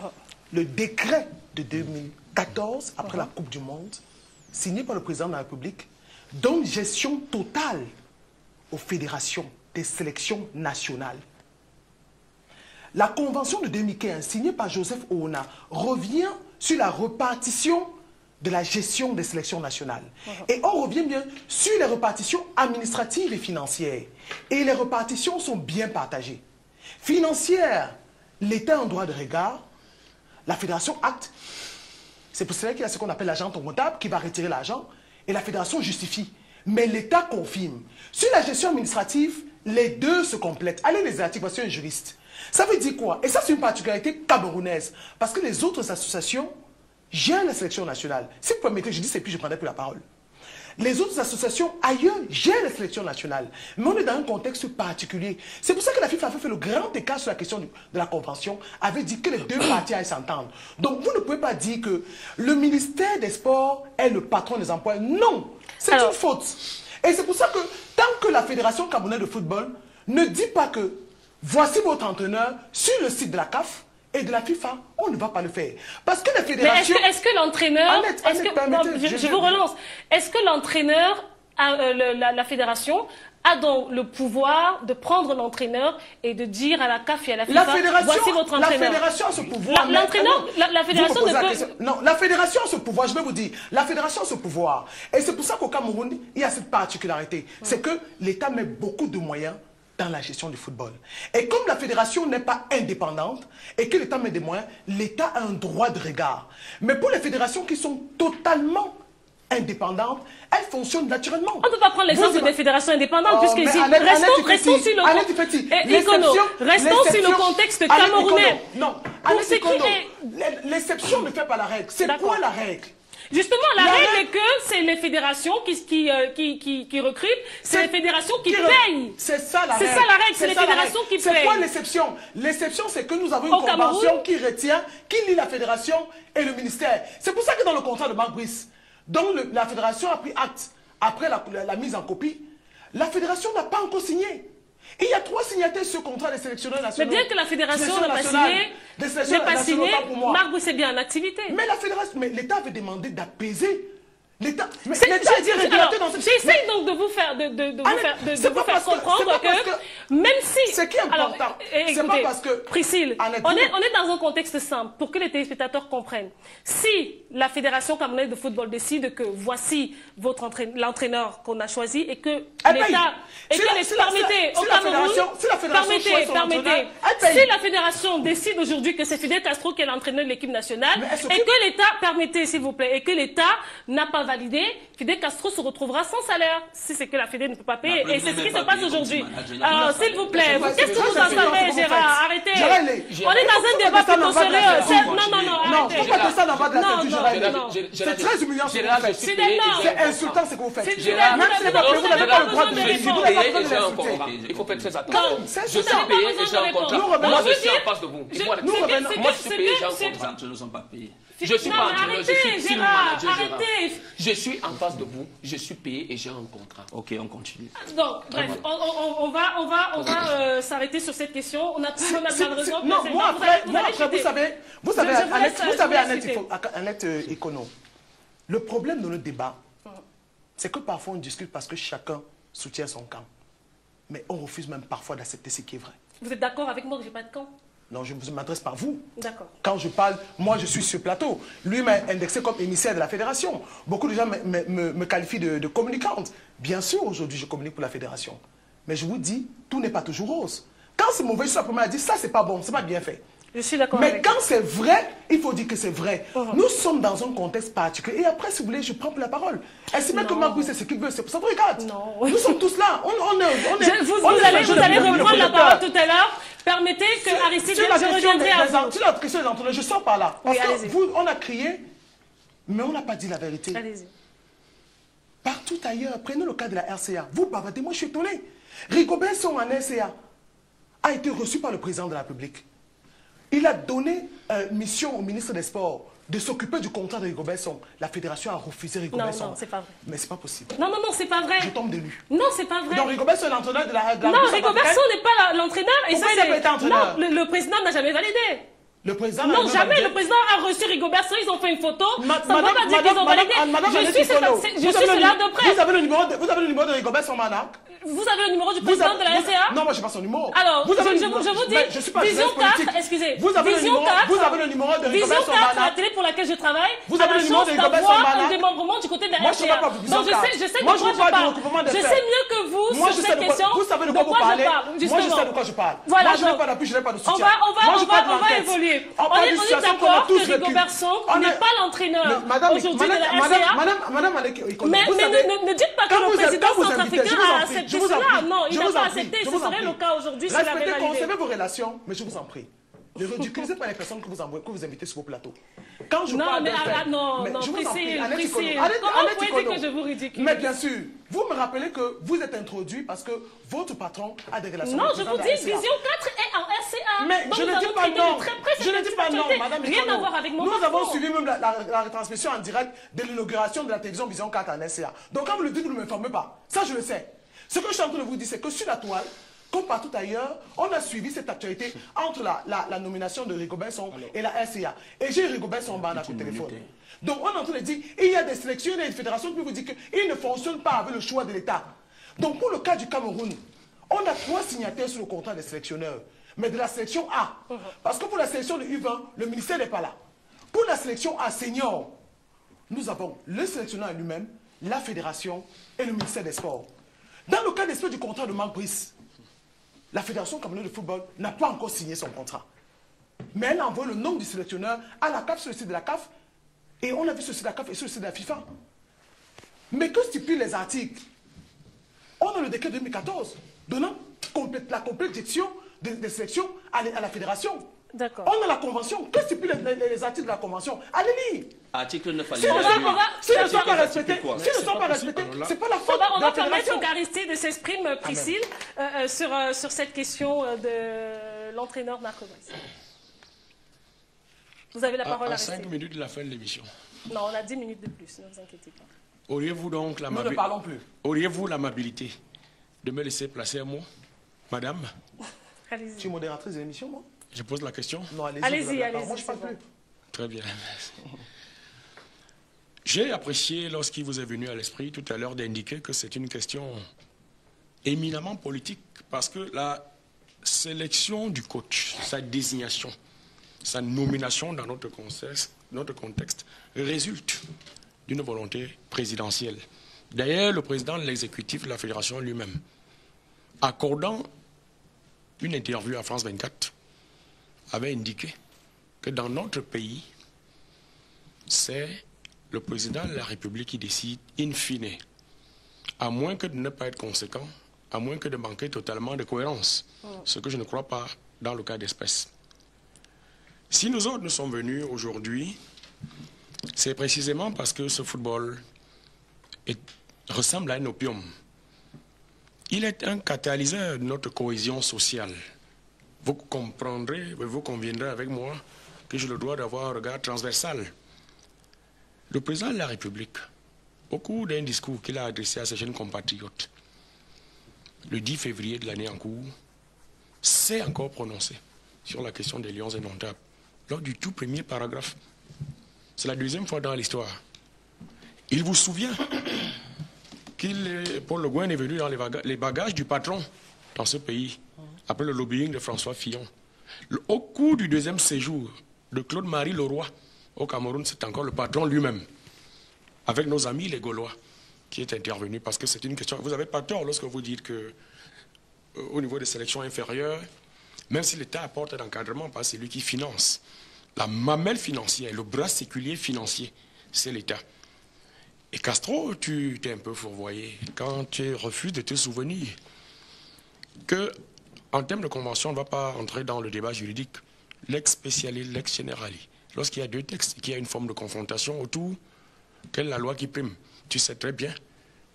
S2: le décret de 2014, après la Coupe du Monde, signé par le président de la République, donne gestion totale aux fédérations des sélections nationales. La convention de 2015, signée par Joseph Ouna, revient sur la répartition de la gestion des sélections nationales. Et on revient bien sur les répartitions administratives et financières. Et les répartitions sont bien partagées. Financière, l'État a un droit de regard, la fédération acte. C'est pour cela qu'il y a ce qu'on appelle l'agent comptable qui va retirer l'argent et la fédération justifie. Mais l'État confirme. Sur la gestion administrative, les deux se complètent. Allez les articles, voici un juriste. Ça veut dire quoi? Et ça, c'est une particularité camerounaise. Parce que les autres associations gèrent la sélection nationale. Si vous permettez, je dis c'est puis je prendrai plus la parole. Les autres associations ailleurs gèrent la sélection nationale. Mais on est dans un contexte particulier. C'est pour ça que la FIFA avait fait le grand écart sur la question de la convention, avait dit que les deux parties allaient s'entendre. Donc vous ne pouvez pas dire que le ministère des Sports est le patron des emplois. Non, c'est une faute. Et c'est pour ça que tant que la Fédération camerounaise de football ne dit pas que voici votre entraîneur sur le site de la CAF, et de la FIFA, on ne va pas le faire. Parce que les fédérations...
S1: Mais est-ce que l'entraîneur... Je vous relance. Est-ce que l'entraîneur, la fédération, a donc le pouvoir de prendre l'entraîneur et de dire à la CAF et à la FIFA, voici votre entraîneur?
S2: La fédération a ce pouvoir.
S1: La fédération ne peut...
S2: Non, la fédération a ce pouvoir, je vais vous dire. La fédération a ce pouvoir. Et c'est pour ça qu'au Cameroun, il y a cette particularité. C'est que l'État met beaucoup de moyens dans la gestion du football. Et comme la fédération n'est pas indépendante et que l'État met des moyens, l'État a un droit de regard. Mais pour les fédérations qui sont totalement indépendantes, elles fonctionnent naturellement.
S1: On ne peut pas prendre l'exemple des fédérations indépendantes puisque restons sur le contexte camerounais.
S2: Non, l'exception ne fait pas la règle. C'est quoi la règle?
S1: Justement, la règle est que c'est les fédérations qui recrutent, c'est les fédérations qui payent.
S2: C'est ça la règle.
S1: C'est ça la règle, c'est les fédérations qui payent.
S2: C'est quoi l'exception? L'exception, c'est que nous avons une convention qui retient, qui lie la fédération et le ministère. C'est pour ça que dans le contrat de Marc Brice, dont la fédération a pris acte après la mise en copie, la fédération n'a pas encore signé. Et il y a 3 signataires sur ce contrat des sélectionneurs nationaux.
S1: Mais bien que la fédération n'a pas signé, Marc Brice est bien en activité.
S2: Mais la fédération, mais l'État avait demandé d'apaiser. L'État est irrégularité dans cette...
S1: J'essaie donc de vous faire comprendre que même si...
S2: Ce qui est important, c'est pas parce que...
S1: Priscille, on est dans un contexte simple pour que les téléspectateurs comprennent. Si la Fédération camerounaise de football décide que voici l'entraîneur qu'on a choisi et que l'État... Permettez, au Cameroun, permettez. Si la Fédération décide aujourd'hui que c'est Fidel Castro qui est l'entraîneur de l'équipe nationale et que l'État... Permettez, s'il vous plaît, et que l'État n'a pas validé, Fidel Castro se retrouvera sans salaire si c'est que la Fédé ne peut pas payer. Et c'est ce qui se passe aujourd'hui. Alors, s'il vous plaît, qu'est-ce que vous en savez, Gérard? Arrêtez. On est dans un débat plutôt sérieux. Non, arrêtez.
S2: Non, c'est très humiliant ce que vous faites.
S1: C'est
S2: insultant ce que vous faites.
S1: Même si vous n'avez pas le droit de
S4: répondre. Il faut faire très attention. Je suis payé et j'ai un contrat. Moi, je suis en face de vous. Moi, je suis payé et j'ai un contrat.
S3: Je ne sont pas payés.
S4: Je suis pas entraîneur, je suis team manager.
S1: Arrêtez.
S4: Je suis en face de vous, je suis payé et j'ai un contrat.
S3: Ok, on continue.
S1: Donc, bref, on va s'arrêter sur cette question. On a malheureusement...
S2: Non, moi après, vous savez, Annette Econo, le problème de notre débat, c'est que parfois on discute parce que chacun soutient son camp. Mais on refuse même parfois d'accepter ce qui est vrai.
S1: Vous êtes d'accord avec moi que je n'ai pas de camp?
S2: Non, je m'adresse par vous.
S1: D'accord.
S2: Quand je parle, moi je suis sur plateau. Lui m'a indexé comme émissaire de la fédération. Beaucoup de gens me qualifient de communicante. Bien sûr, aujourd'hui je communique pour la fédération. Mais je vous dis, tout n'est pas toujours rose. Quand c'est mauvais, je suis la première à dire ça, c'est pas bon, c'est pas bien fait.
S1: Je suis d'accord.
S2: Mais quand c'est vrai, il faut dire que c'est vrai. Nous sommes dans un contexte particulier. Et après, si vous voulez, je prends pour la parole. Estimez que Marc c'est ce qu'il veut, c'est pour ça que vous regardez.
S1: Non.
S2: Nous sommes tous là.
S1: Vous allez reprendre la parole tout à l'heure. Permettez que Aristide, je reviendrai à vous.
S2: Sur la question des entraîneurs, je sors par là. Parce
S1: oui,
S2: que vous, on a crié, mais on n'a pas dit la vérité.
S1: Allez-y.
S2: Partout ailleurs, prenez le cas de la RCA. Vous bavardez, moi je suis étonné. Rigobert Song en RCA a été reçu par le président de la République. Il a donné mission au ministre des Sports de s'occuper du contrat de Rigobert Song. La fédération a refusé Rigobert Song.
S1: Non, c'est pas vrai.
S2: Mais c'est pas possible.
S1: Non, c'est pas vrai.
S2: Je tombe d'élu.
S1: Non, c'est pas vrai.
S2: Donc Rigobert Song est l'entraîneur de la
S1: Non, Rigobert Song n'est pas l'entraîneur.
S2: Pourquoi il n'a pas été entraîneur?
S1: Non, le président n'a jamais validé.
S2: Le président
S1: non, jamais. Le président a reçu Rigobert Song, ils ont fait une photo. Ça ne veut pas dire qu'ils ont validé. Je suis cela de près.
S2: Vous avez le numéro de Rigobert Song, Mana?
S1: Vous avez le numéro du président de la RCA?
S2: Non, moi je n'ai pas son numéro.
S1: Alors, je vous dis, Vision 4, excusez. Vous avez le
S2: numéro de Rigobert
S1: Vision 4,
S2: Song,
S1: la télé pour laquelle je travaille,
S2: vous avez le numéro de Rigobert Song,
S1: un démembrement du côté de la
S2: moi, je ne
S1: RCA.
S2: sais pas
S1: Donc je sais de quoi je parle. Je sais mieux que vous sur cette question.
S2: Vous savez de quoi vous parlez. Moi je sais de quoi je parle. Moi je n'ai pas d'appui, je n'ai pas de soutien.
S1: On va évoluer. On est d'accord que Rigobert Song n'est pas l'entraîneur aujourd'hui de la RCA.
S2: Madame,
S1: mais ne dites pas que le président centrafricain a accepté cela. Non, il n'a pas accepté. Ce serait le cas aujourd'hui si la même
S2: conservez vos relations, mais je vous en prie. Ne ridiculisez pas les personnes que vous invitez sur vos plateaux. Quand je parle d'un fait,
S1: non, Priscille, comment pouvez-vous dire que je vous ridiculise?
S2: Mais bien sûr, vous me rappelez que vous êtes introduit parce que votre patron a des relations avec le
S1: Non, je vous dis, Vision 4 est en RCA.
S2: Mais je ne dis pas non. Je ne dis pas non, madame.
S1: Rien à voir avec mon
S2: Nous avons suivi même la retransmission en direct de l'inauguration de la télévision Vision 4 en RCA. Donc quand vous le dites, vous ne m'informez pas. Ça, je le sais. Ce que je suis en train de vous dire, c'est que sur la toile, comme partout ailleurs, on a suivi cette actualité entre la nomination de Rigobert Song et la RCA. Et j'ai Rigobert Song à côté téléphone. Donc on est en train de dire, il y a des sélections, il y a des fédérations qui vous disent qu'ils ne fonctionnent pas avec le choix de l'État. Donc pour le cas du Cameroun, on a 3 signataires sur le contrat des sélectionneurs, mais de la sélection A. Parce que pour la sélection de U20, le ministère n'est pas là. Pour la sélection A senior, nous avons le sélectionneur lui-même, la fédération et le ministère des Sports. Dans le cas d'espèce du contrat de Marc Brice, la Fédération camerounaise de football n'a pas encore signé son contrat. Mais elle a envoyé le nom du sélectionneur à la CAF sur le site de la CAF. Et on a vu sur le site de la CAF et sur le site de la FIFA. Mais que stipulent les articles? On a le décret de 2014 donnant la complète gestion des sélections à la Fédération.
S1: D'accord.
S2: On a la convention. Que stipulent les articles de la convention? Allez lire.
S3: Article 9
S2: Si ne sont pas respectés, c'est pas la faute.
S1: On va permettre qu'Aristide s'exprime, Priscille, sur cette question de l'entraîneur Marc Brice. Vous avez la parole,
S5: Aristide. À 5
S1: Aristide.
S5: minutes de la fin de l'émission.
S1: Non, on a 10 minutes de plus, ne vous inquiétez pas.
S5: Auriez-vous donc
S2: Nous ne parlons plus.
S5: Auriez-vous l'amabilité de me laisser placer un mot, madame?
S1: Allez-y.
S2: Tu es modératrice de l'émission, moi?
S5: Je pose la question.
S2: Non,
S1: allez-y.
S2: Moi, je ne parle plus.
S5: Très bien, merci. J'ai apprécié, lorsqu'il vous est venu à l'esprit tout à l'heure, d'indiquer que c'est une question éminemment politique, parce que la sélection du coach, sa désignation, sa nomination dans notre contexte résulte d'une volonté présidentielle. D'ailleurs, le président de l'exécutif de la fédération lui-même, accordant une interview à France 24, avait indiqué que dans notre pays, c'est le président de la République qui décide in fine, à moins que de ne pas être conséquent, à moins que de manquer totalement de cohérence, ce que je ne crois pas dans le cas d'espèce. Si nous autres nous sommes venus aujourd'hui, c'est précisément parce que ce football ressemble à un opium. Il est un catalyseur de notre cohésion sociale. Vous comprendrez, vous conviendrez avec moi que j'ai le droit d'avoir un regard transversal Le président de la République, au cours d'un discours qu'il a adressé à ses jeunes compatriotes, le 10 février de l'année en cours, s'est encore prononcé sur la question des lions indomptables, lors du tout premier paragraphe. C'est la deuxième fois dans l'histoire. Il vous souvient Paul Le Guen est venu dans les bagages du patron dans ce pays, après le lobbying de François Fillon. Au cours du deuxième séjour de Claude-Marie Leroy au Cameroun, c'est encore le patron lui-même, avec nos amis les Gaulois, qui est intervenu, parce que c'est une question... Vous n'avez pas tort lorsque vous dites que, au niveau des sélections inférieures, même si l'État apporte un encadrement, parce que c'est lui qui finance, la mamelle financière, le bras séculier financier, c'est l'État. Et Castro, tu t'es un peu fourvoyé quand tu refuses de te souvenir que, en termes de convention, on ne va pas entrer dans le débat juridique. Lex specialis, lex generali. Lorsqu'il y a deux textes et qu'il y a une forme de confrontation autour, quelle est la loi qui prime? Tu sais très bien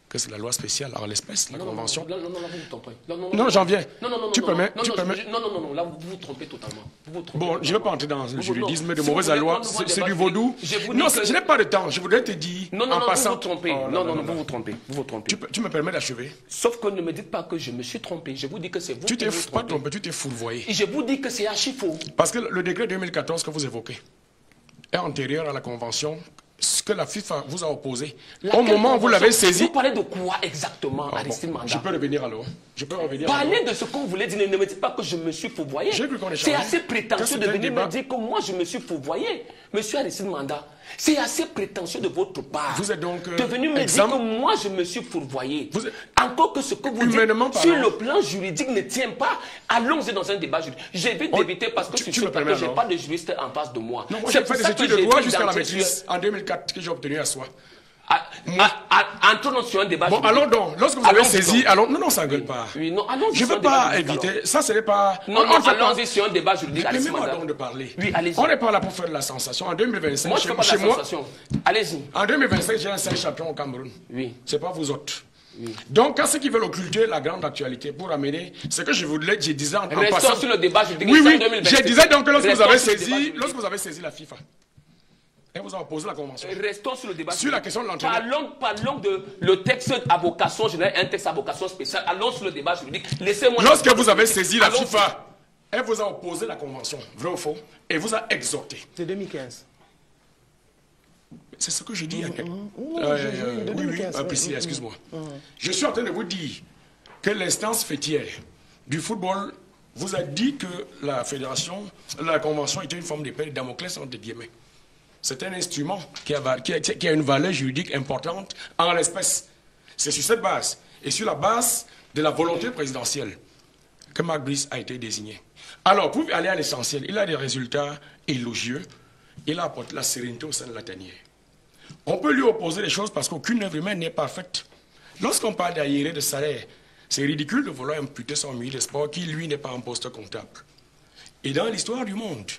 S5: que c'est la loi spéciale, en l'espèce, la convention.
S4: Non, vous vous trompez.
S5: Non, j'en viens.
S4: Tu permets. Non, là, vous vous trompez totalement.
S5: Bon, je ne vais pas entrer dans le juridisme de mauvaise loi, c'est du vaudou. Non, je n'ai pas de temps, je voudrais te dire, en passant...
S4: vous vous trompez. Non, vous vous trompez.
S5: Tu me permets d'achever?
S4: Sauf que ne me dites pas que je me suis trompé, je vous dis que c'est vous
S5: qui
S4: vous
S5: trompez. Tu t'es pas trompé, tu t'es fourvoyé.
S4: Et je vous dis que c'est archi faux.
S5: Parce que le décret 2014 que vous évoquez est antérieur à la convention ce que la FIFA vous a opposé. Au moment où vous l'avez saisi...
S4: Vous parlez de quoi exactement, Aristide Manda?
S5: Je peux revenir alors.
S4: Parlez de ce que vous voulez dire. Ne me dites pas que je me suis fourvoyé. C'est assez prétentieux de venir me dire que moi je me suis fourvoyé. Monsieur Aristide Manda, c'est assez prétentieux de votre part.
S5: Vous êtes donc
S4: de venir me dire que moi je me suis fourvoyé. Encore que ce que vous dites sur le plan juridique ne tient pas. Allons-y dans un débat juridique. J'évite d'éviter parce que je n'ai pas de juriste en face de moi.
S5: Non, moi j'ai fait des études de droit jusqu'à la maîtrise en 2004 que j'ai obtenu à soi.
S4: Entrons sur un débat.
S5: Bon, allons donc. Lorsque vous avez saisi, non, ça ne gueule pas.
S4: Oui, non, allons-y.
S5: Je ne veux pas éviter. Ça, ce n'est pas.
S4: Non, allons-y sur un débat juridique.
S5: Permettez-moi donc de parler.
S4: Oui, allez-y.
S5: On n'est pas là pour faire de la sensation. En 2025,
S4: moi, je ne fais pas de la sensation. Allez-y.
S5: En 2025, j'ai un 5 champion au Cameroun.
S4: Oui.
S5: Ce n'est pas vous autres.
S4: Oui.
S5: Donc, quand ceux qui veulent occulter la grande actualité pour amener ce que je disais en passant.
S4: Restons sur le débat juridique.
S5: Oui, je disais donc que lorsque vous avez saisi la FIFA. Et vous avez opposé la convention.
S4: Restons sur le débat.
S5: Sur la question de l'entraîneur.
S4: Parlons de le texte à vocation générale, un texte à vocation spéciale. Allons sur le débat juridique. Laissez-moi.
S5: Lorsque vous avez saisi la FIFA, elle vous a opposé la convention, vrai ou faux, et vous a exhorté.
S2: C'est 2015.
S5: C'est ce que je dis. Oui, Priscilla, excuse-moi. Je suis en train de vous dire que l'instance fêtière du football vous a dit que la convention était une forme d'épée de Damoclès entre guillemets. C'est un instrument qui a une valeur juridique importante en l'espèce. C'est sur cette base et sur la base de la volonté présidentielle que Marc Brice a été désigné. Alors, pour aller à l'essentiel, il a des résultats élogieux. Il a apporté la sérénité au sein de la tanière. On peut lui opposer des choses parce qu'aucune œuvre humaine n'est parfaite. Lorsqu'on parle d'arriéré de salaire, c'est ridicule de vouloir imputer son ministre des Sports qui, lui, n'est pas un poste comptable. Et dans l'histoire du monde,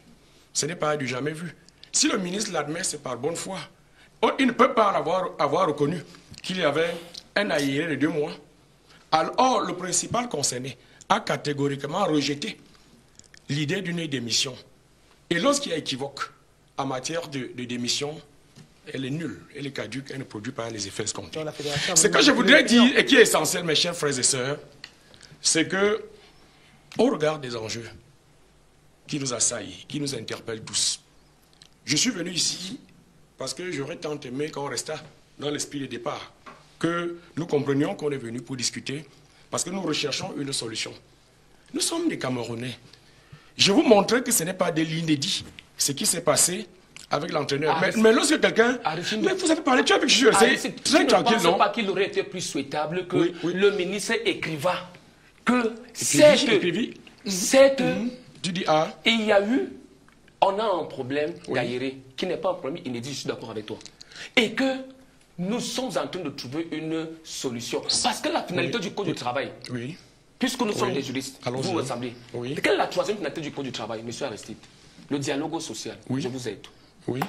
S5: ce n'est pas du jamais vu. Si le ministre l'admet, c'est par bonne foi. Il ne peut pas avoir reconnu qu'il y avait un arriéré de 2 mois. Alors, le principal concerné a catégoriquement rejeté l'idée d'une démission. Et lorsqu'il y a équivoque en matière de démission, elle est nulle, elle est caduque, elle ne produit pas les effets escomptés. Ce que je voudrais dire, et qui est essentiel, mes chers frères et sœurs, c'est que, au regard des enjeux qui nous assaillent, qui nous interpellent tous, je suis venu ici parce que j'aurais tant aimé qu'on restât dans l'esprit de départ, que nous comprenions qu'on est venu pour discuter, parce que nous recherchons une solution. Nous sommes des Camerounais. Je vous montrais que ce n'est pas de l'inédit, ce qui s'est passé avec l'entraîneur. Mais lorsque quelqu'un... Mais vous avez parlé, tu as vu que je suis très tranquille, non?
S4: Je ne pense pas qu'il aurait été plus souhaitable que le ministre écriva que
S5: tu dis A.
S4: Et il y a eu... On a un problème d'arriéré qui n'est pas un problème inédit, je suis d'accord avec toi. Et que nous sommes en train de trouver une solution. Parce que la finalité du Code du travail, puisque nous sommes des juristes, vous me semblez, quelle est la troisième finalité du Code du travail, M. Aristide? Le dialogue social. Je vous aide.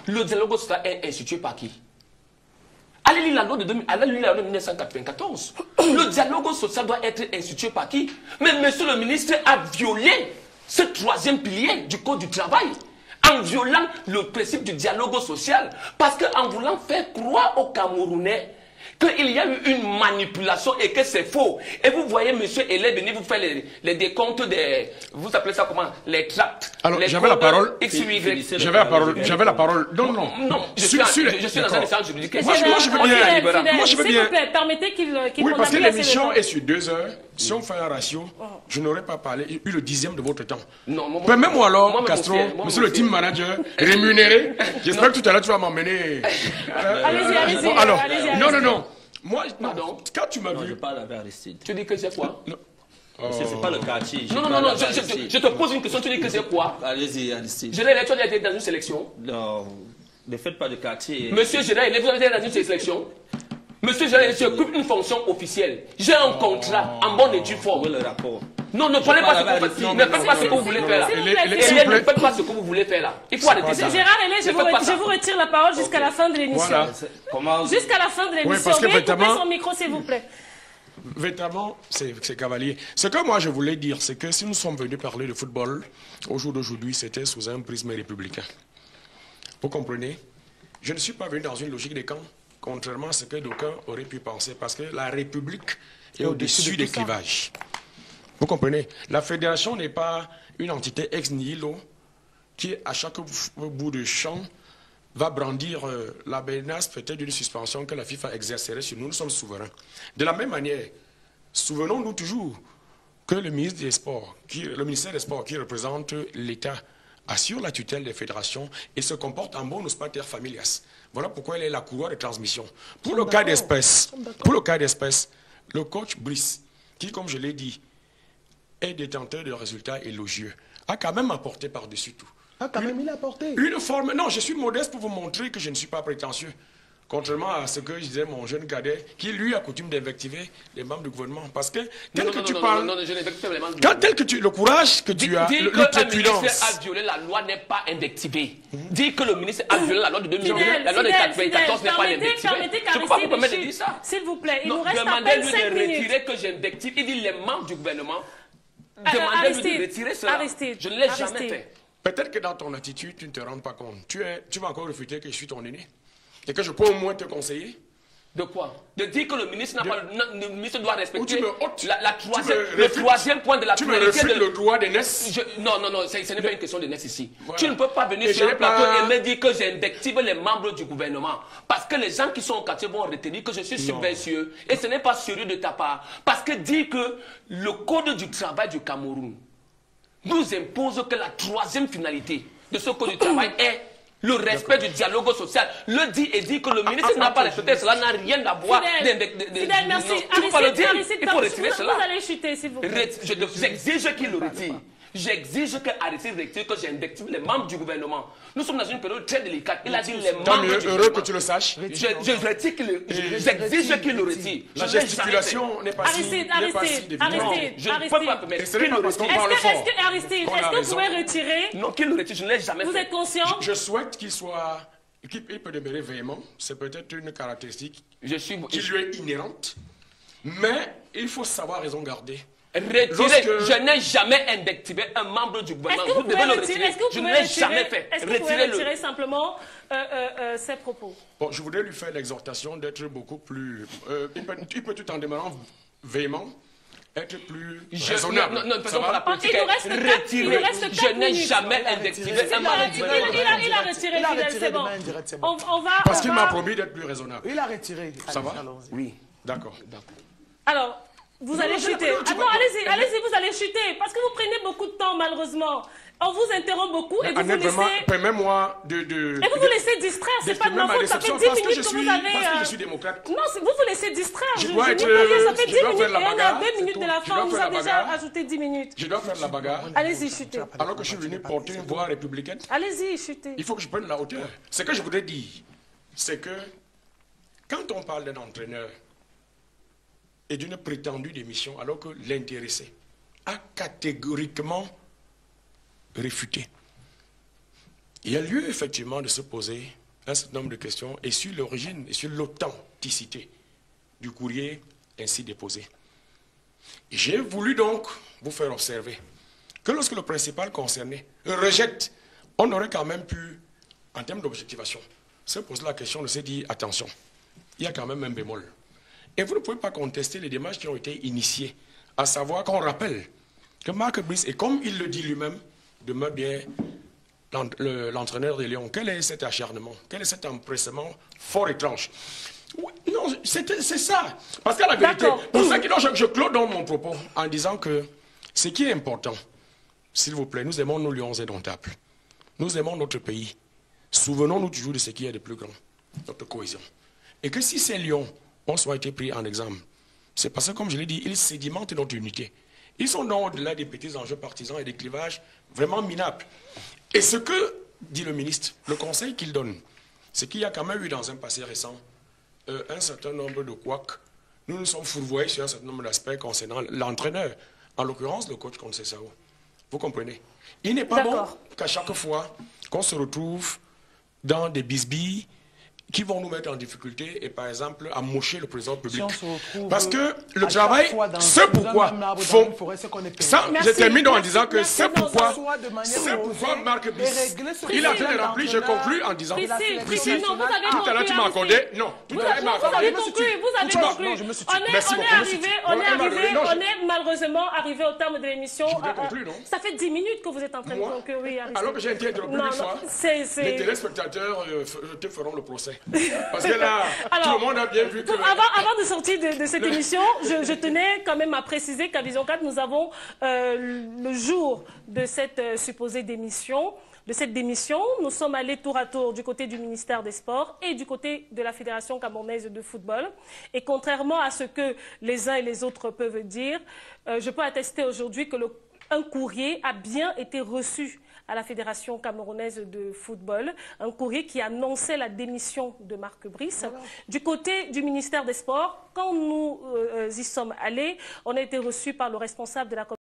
S4: Le dialogue social est institué par qui? Allez lire la loi de 1994. Le dialogue social doit être institué par qui? Mais M. le ministre a violé ce troisième pilier du Code du travail
S3: en violant le principe du dialogue social. Parce qu'en voulant faire croire aux Camerounais qu'il y a eu une manipulation et que c'est faux. Et vous voyez M. Hélène venir vous faire les décomptes des... Vous appelez ça comment? Les tracts.
S5: Alors, j'avais la parole.
S3: X, Y.
S5: J'avais la parole. Non.
S3: Je suis dans un échange juridique.
S5: Moi, je veux bien. Moi, je veux bien.
S1: S'il vous plaît, permettez qu'il
S5: oui, parce que l'émission est sur 2 heures. Si on fait un ratio, je n'aurais pas eu le 10e de votre temps.
S3: Non,
S5: permets-moi alors, Castro, monsieur le team manager, rémunéré. J'espère que tout à l'heure, tu vas m'emmener.
S1: Allez-y.
S5: Alors, non. Moi, quand tu m'as vu...
S6: Je parle avec Aristide.
S3: Tu dis que c'est quoi?
S6: C'est pas le quartier.
S3: Non, je te pose une question, tu dis que c'est quoi?
S6: Allez-y, Aristide.
S3: Gérard, tu as été dans une sélection?
S6: Non, ne faites pas de quartier.
S3: Monsieur Gérard, vous avez été dans une sélection? Monsieur Gérard, je occupe une fonction officielle. J'ai un contrat en bonne et due forme.
S6: Où est le rapport?
S3: Non, ne parlez pas ce que vous voulez faire là. Ne faites pas ce que vous voulez faire là. Il faut arrêter ça.
S1: Gérard Hélène, je vous retire la parole jusqu'à la fin de l'émission. Jusqu'à la fin de l'émission. Veuillez couper son micro, s'il vous plaît.
S5: Véritablement, c'est cavalier. Ce que moi je voulais dire, c'est que si nous sommes venus parler de football, au jour d'aujourd'hui, c'était sous un prisme républicain. Vous comprenez? Je ne suis pas venu dans une logique des camps, contrairement à ce que d'aucuns auraient pu penser, parce que la République est au-dessus des clivages. Vous comprenez? La fédération n'est pas une entité ex nihilo qui, à chaque bout de champ, va brandir la menace peut-être d'une suspension que la FIFA exercerait sur nous. Nous sommes souverains. De la même manière, souvenons-nous toujours que le ministère des Sports, qui représente l'État, assure la tutelle des fédérations et se comporte en bonus pater familias. Voilà pourquoi elle est la couloir de transmission. Pour le cas d'espèce, le coach Brice, qui, comme je l'ai dit, est détenteur de résultats élogieux, a quand même apporté par-dessus tout.
S2: Il a apporté.
S5: Une forme... Non, je suis modeste pour vous montrer que je ne suis pas prétentieux. Contrairement à ce que disait mon jeune cadet, qui lui a coutume d'invectiver les membres du gouvernement. Parce que tel que tu parles... Non, je n'invective pas les membres du gouvernement. Tel que tu... Le courage que tu as,
S3: le précudence... Dire que le ministre a violé la loi n'est pas invectivé. Dire que le ministre a violé la loi de 2009, la loi de 1994 n'est pas invectivé. Je ne peux pas vous permettre de dire ça.
S1: S'il vous plaît, il nous reste à peine 5 minutes.
S3: Demandez-lui de retirer que j'invective. Il dit les membres du gouvernement. Demandez-lui de retirer cela. Je ne l'ai jamais fait.
S5: Peut-être que dans ton attitude, tu ne te rends pas compte. Tu vas encore refuter que je suis ton aîné et que je peux au moins te conseiller.
S3: De quoi? De dire que le ministre le ministre doit respecter
S5: le
S3: troisième point de la
S5: priorité. Tu me refuses le droit d'aînesse?
S3: Non, ce n'est pas une question d'aînesse ici. Voilà. Tu ne peux pas venir sur un plateau et me dire que j'invective les membres du gouvernement. Parce que les gens qui sont au quartier vont retenir que je suis subversieux. Et ce n'est pas sérieux de ta part. Parce que dire que le code du travail du Cameroun nous impose que la troisième finalité de ce code du travail est le respect du dialogue social. Le dit et dit que le ministre n'a pas respecté cela, n'a rien à voir.
S1: Fidèle, merci. Aristide,
S3: il faut retirer cela.
S1: Vous allez chuter, s'il vous plaît.
S3: J'exige qu'il le retire. J'exige qu'Aristide retire que j'invective les membres du gouvernement. Nous sommes dans une période très délicate. Il a dit les membres du gouvernement.
S5: Heureux que tu le saches.
S3: J'exige qu'il le retire.
S5: La gesticulation n'est pas si
S1: Aristide,
S3: je ne peux pas permettre qu'il le retire.
S1: Aristide, est-ce que vous pouvez retirer?
S3: Non, qu'il le retire, je ne l'ai jamais fait.
S1: Vous êtes conscient?
S5: Je souhaite qu'il soit... Il peut demeurer véhément. C'est peut-être une caractéristique qui lui est inhérente. Mais il faut savoir raison garder.
S3: Retirer. Je n'ai jamais invectivé un membre du gouvernement.
S1: Vous devez le retirer.
S3: Je ne l'ai jamais fait.
S1: Est-ce que vous pouvez retirer simplement ses propos?
S5: Bon, je voudrais lui faire l'exhortation d'être beaucoup plus... il peut tout en demeurant véhément, être plus raisonnable.
S3: Non, faisons pas la politique. Retirer. Je n'ai jamais invectivé un membre du gouvernement.
S1: Il a retiré, c'est bon.
S5: Parce qu'il m'a promis d'être plus raisonnable.
S2: Il a retiré.
S5: Ça va?
S3: Oui.
S5: D'accord.
S1: Alors... Vous allez chuter. Non, allez-y, vous allez chuter. Parce que vous prenez beaucoup de temps, malheureusement. On vous interrompt beaucoup et vous vous laissez...
S5: Permets-moi de...
S1: Et vous vous laissez distraire, c'est pas de ma faute. Ça fait 10 minutes que vous avez...
S5: Parce que je suis démocrate.
S1: Non, vous vous laissez distraire.
S5: Je dois être...
S1: Ça fait 10 minutes et on est à 2 minutes de la fin. On vous a déjà ajouté 10 minutes.
S5: Je dois faire la bagarre.
S1: Allez-y, chutez.
S5: Alors que je suis venu porter une voix républicaine.
S1: Allez-y, chutez.
S5: Il faut que je prenne la hauteur. Ce que je voudrais dire, c'est que quand on parle d'un entraîneur et d'une prétendue démission, alors que l'intéressé a catégoriquement réfuté. Il y a lieu effectivement de se poser un certain nombre de questions et sur l'origine et sur l'authenticité du courrier ainsi déposé. J'ai voulu donc vous faire observer que lorsque le principal concerné rejette on aurait quand même pu, en termes d'objectivation, se poser la question de se dire, attention, il y a quand même un bémol. Et vous ne pouvez pas contester les démarches qui ont été initiées, à savoir qu'on rappelle que Marc Brice, et comme il le dit lui-même, demeure bien l'entraîneur des Lions. Quel est cet acharnement? Quel est cet empressement fort étrange? Non, c'est ça. Parce qu'à la vérité, pour ça que je clôt dans mon propos en disant que ce qui est important, s'il vous plaît, nous aimons nos lions indomptables. Nous aimons notre pays. Souvenons-nous toujours de ce qui est de plus grand, notre cohésion. Et que si ces lions ont soit été pris en exemple, c'est parce que, comme je l'ai dit, ils sédimentent notre unité. Ils sont donc au-delà des petits enjeux partisans et des clivages vraiment minables. Et ce que dit le ministre, le conseil qu'il donne, c'est qu'il y a quand même eu dans un passé récent un certain nombre de couacs. Nous nous sommes fourvoyés sur un certain nombre d'aspects concernant l'entraîneur, en l'occurrence le coach Conceição. Vous comprenez? Il n'est pas bon qu'à chaque fois qu'on se retrouve dans des bisbilles qui vont nous mettre en difficulté et par exemple à mocher le président public. Parce que le travail, c'est pourquoi font... Je termine en disant que c'est pourquoi Marc Brice, il a fait des remplis, je conclus en disant... Priscille, tout à l'heure tu m'as accordé... Non, tout à l'heure tu m'as accordé...
S1: Vous avez conclu. On est malheureusement arrivé au terme de l'émission. Ça fait 10 minutes que vous êtes en train de conclure.
S5: Alors que j'ai été interrompu une fois, les téléspectateurs te feront le procès. Parce que là, tout le monde a bien vu que...
S1: Avant de sortir de cette émission, je tenais quand même à préciser qu'à Vision 4, nous avons le jour de cette supposée démission. Nous sommes allés tour à tour du côté du ministère des Sports et du côté de la Fédération camerounaise de football. Et contrairement à ce que les uns et les autres peuvent dire, je peux attester aujourd'hui que un courrier a bien été reçu à la Fédération camerounaise de football, un courrier qui annonçait la démission de Marc Brice. Voilà. Du côté du ministère des Sports, quand nous y sommes allés, on a été reçus par le responsable de la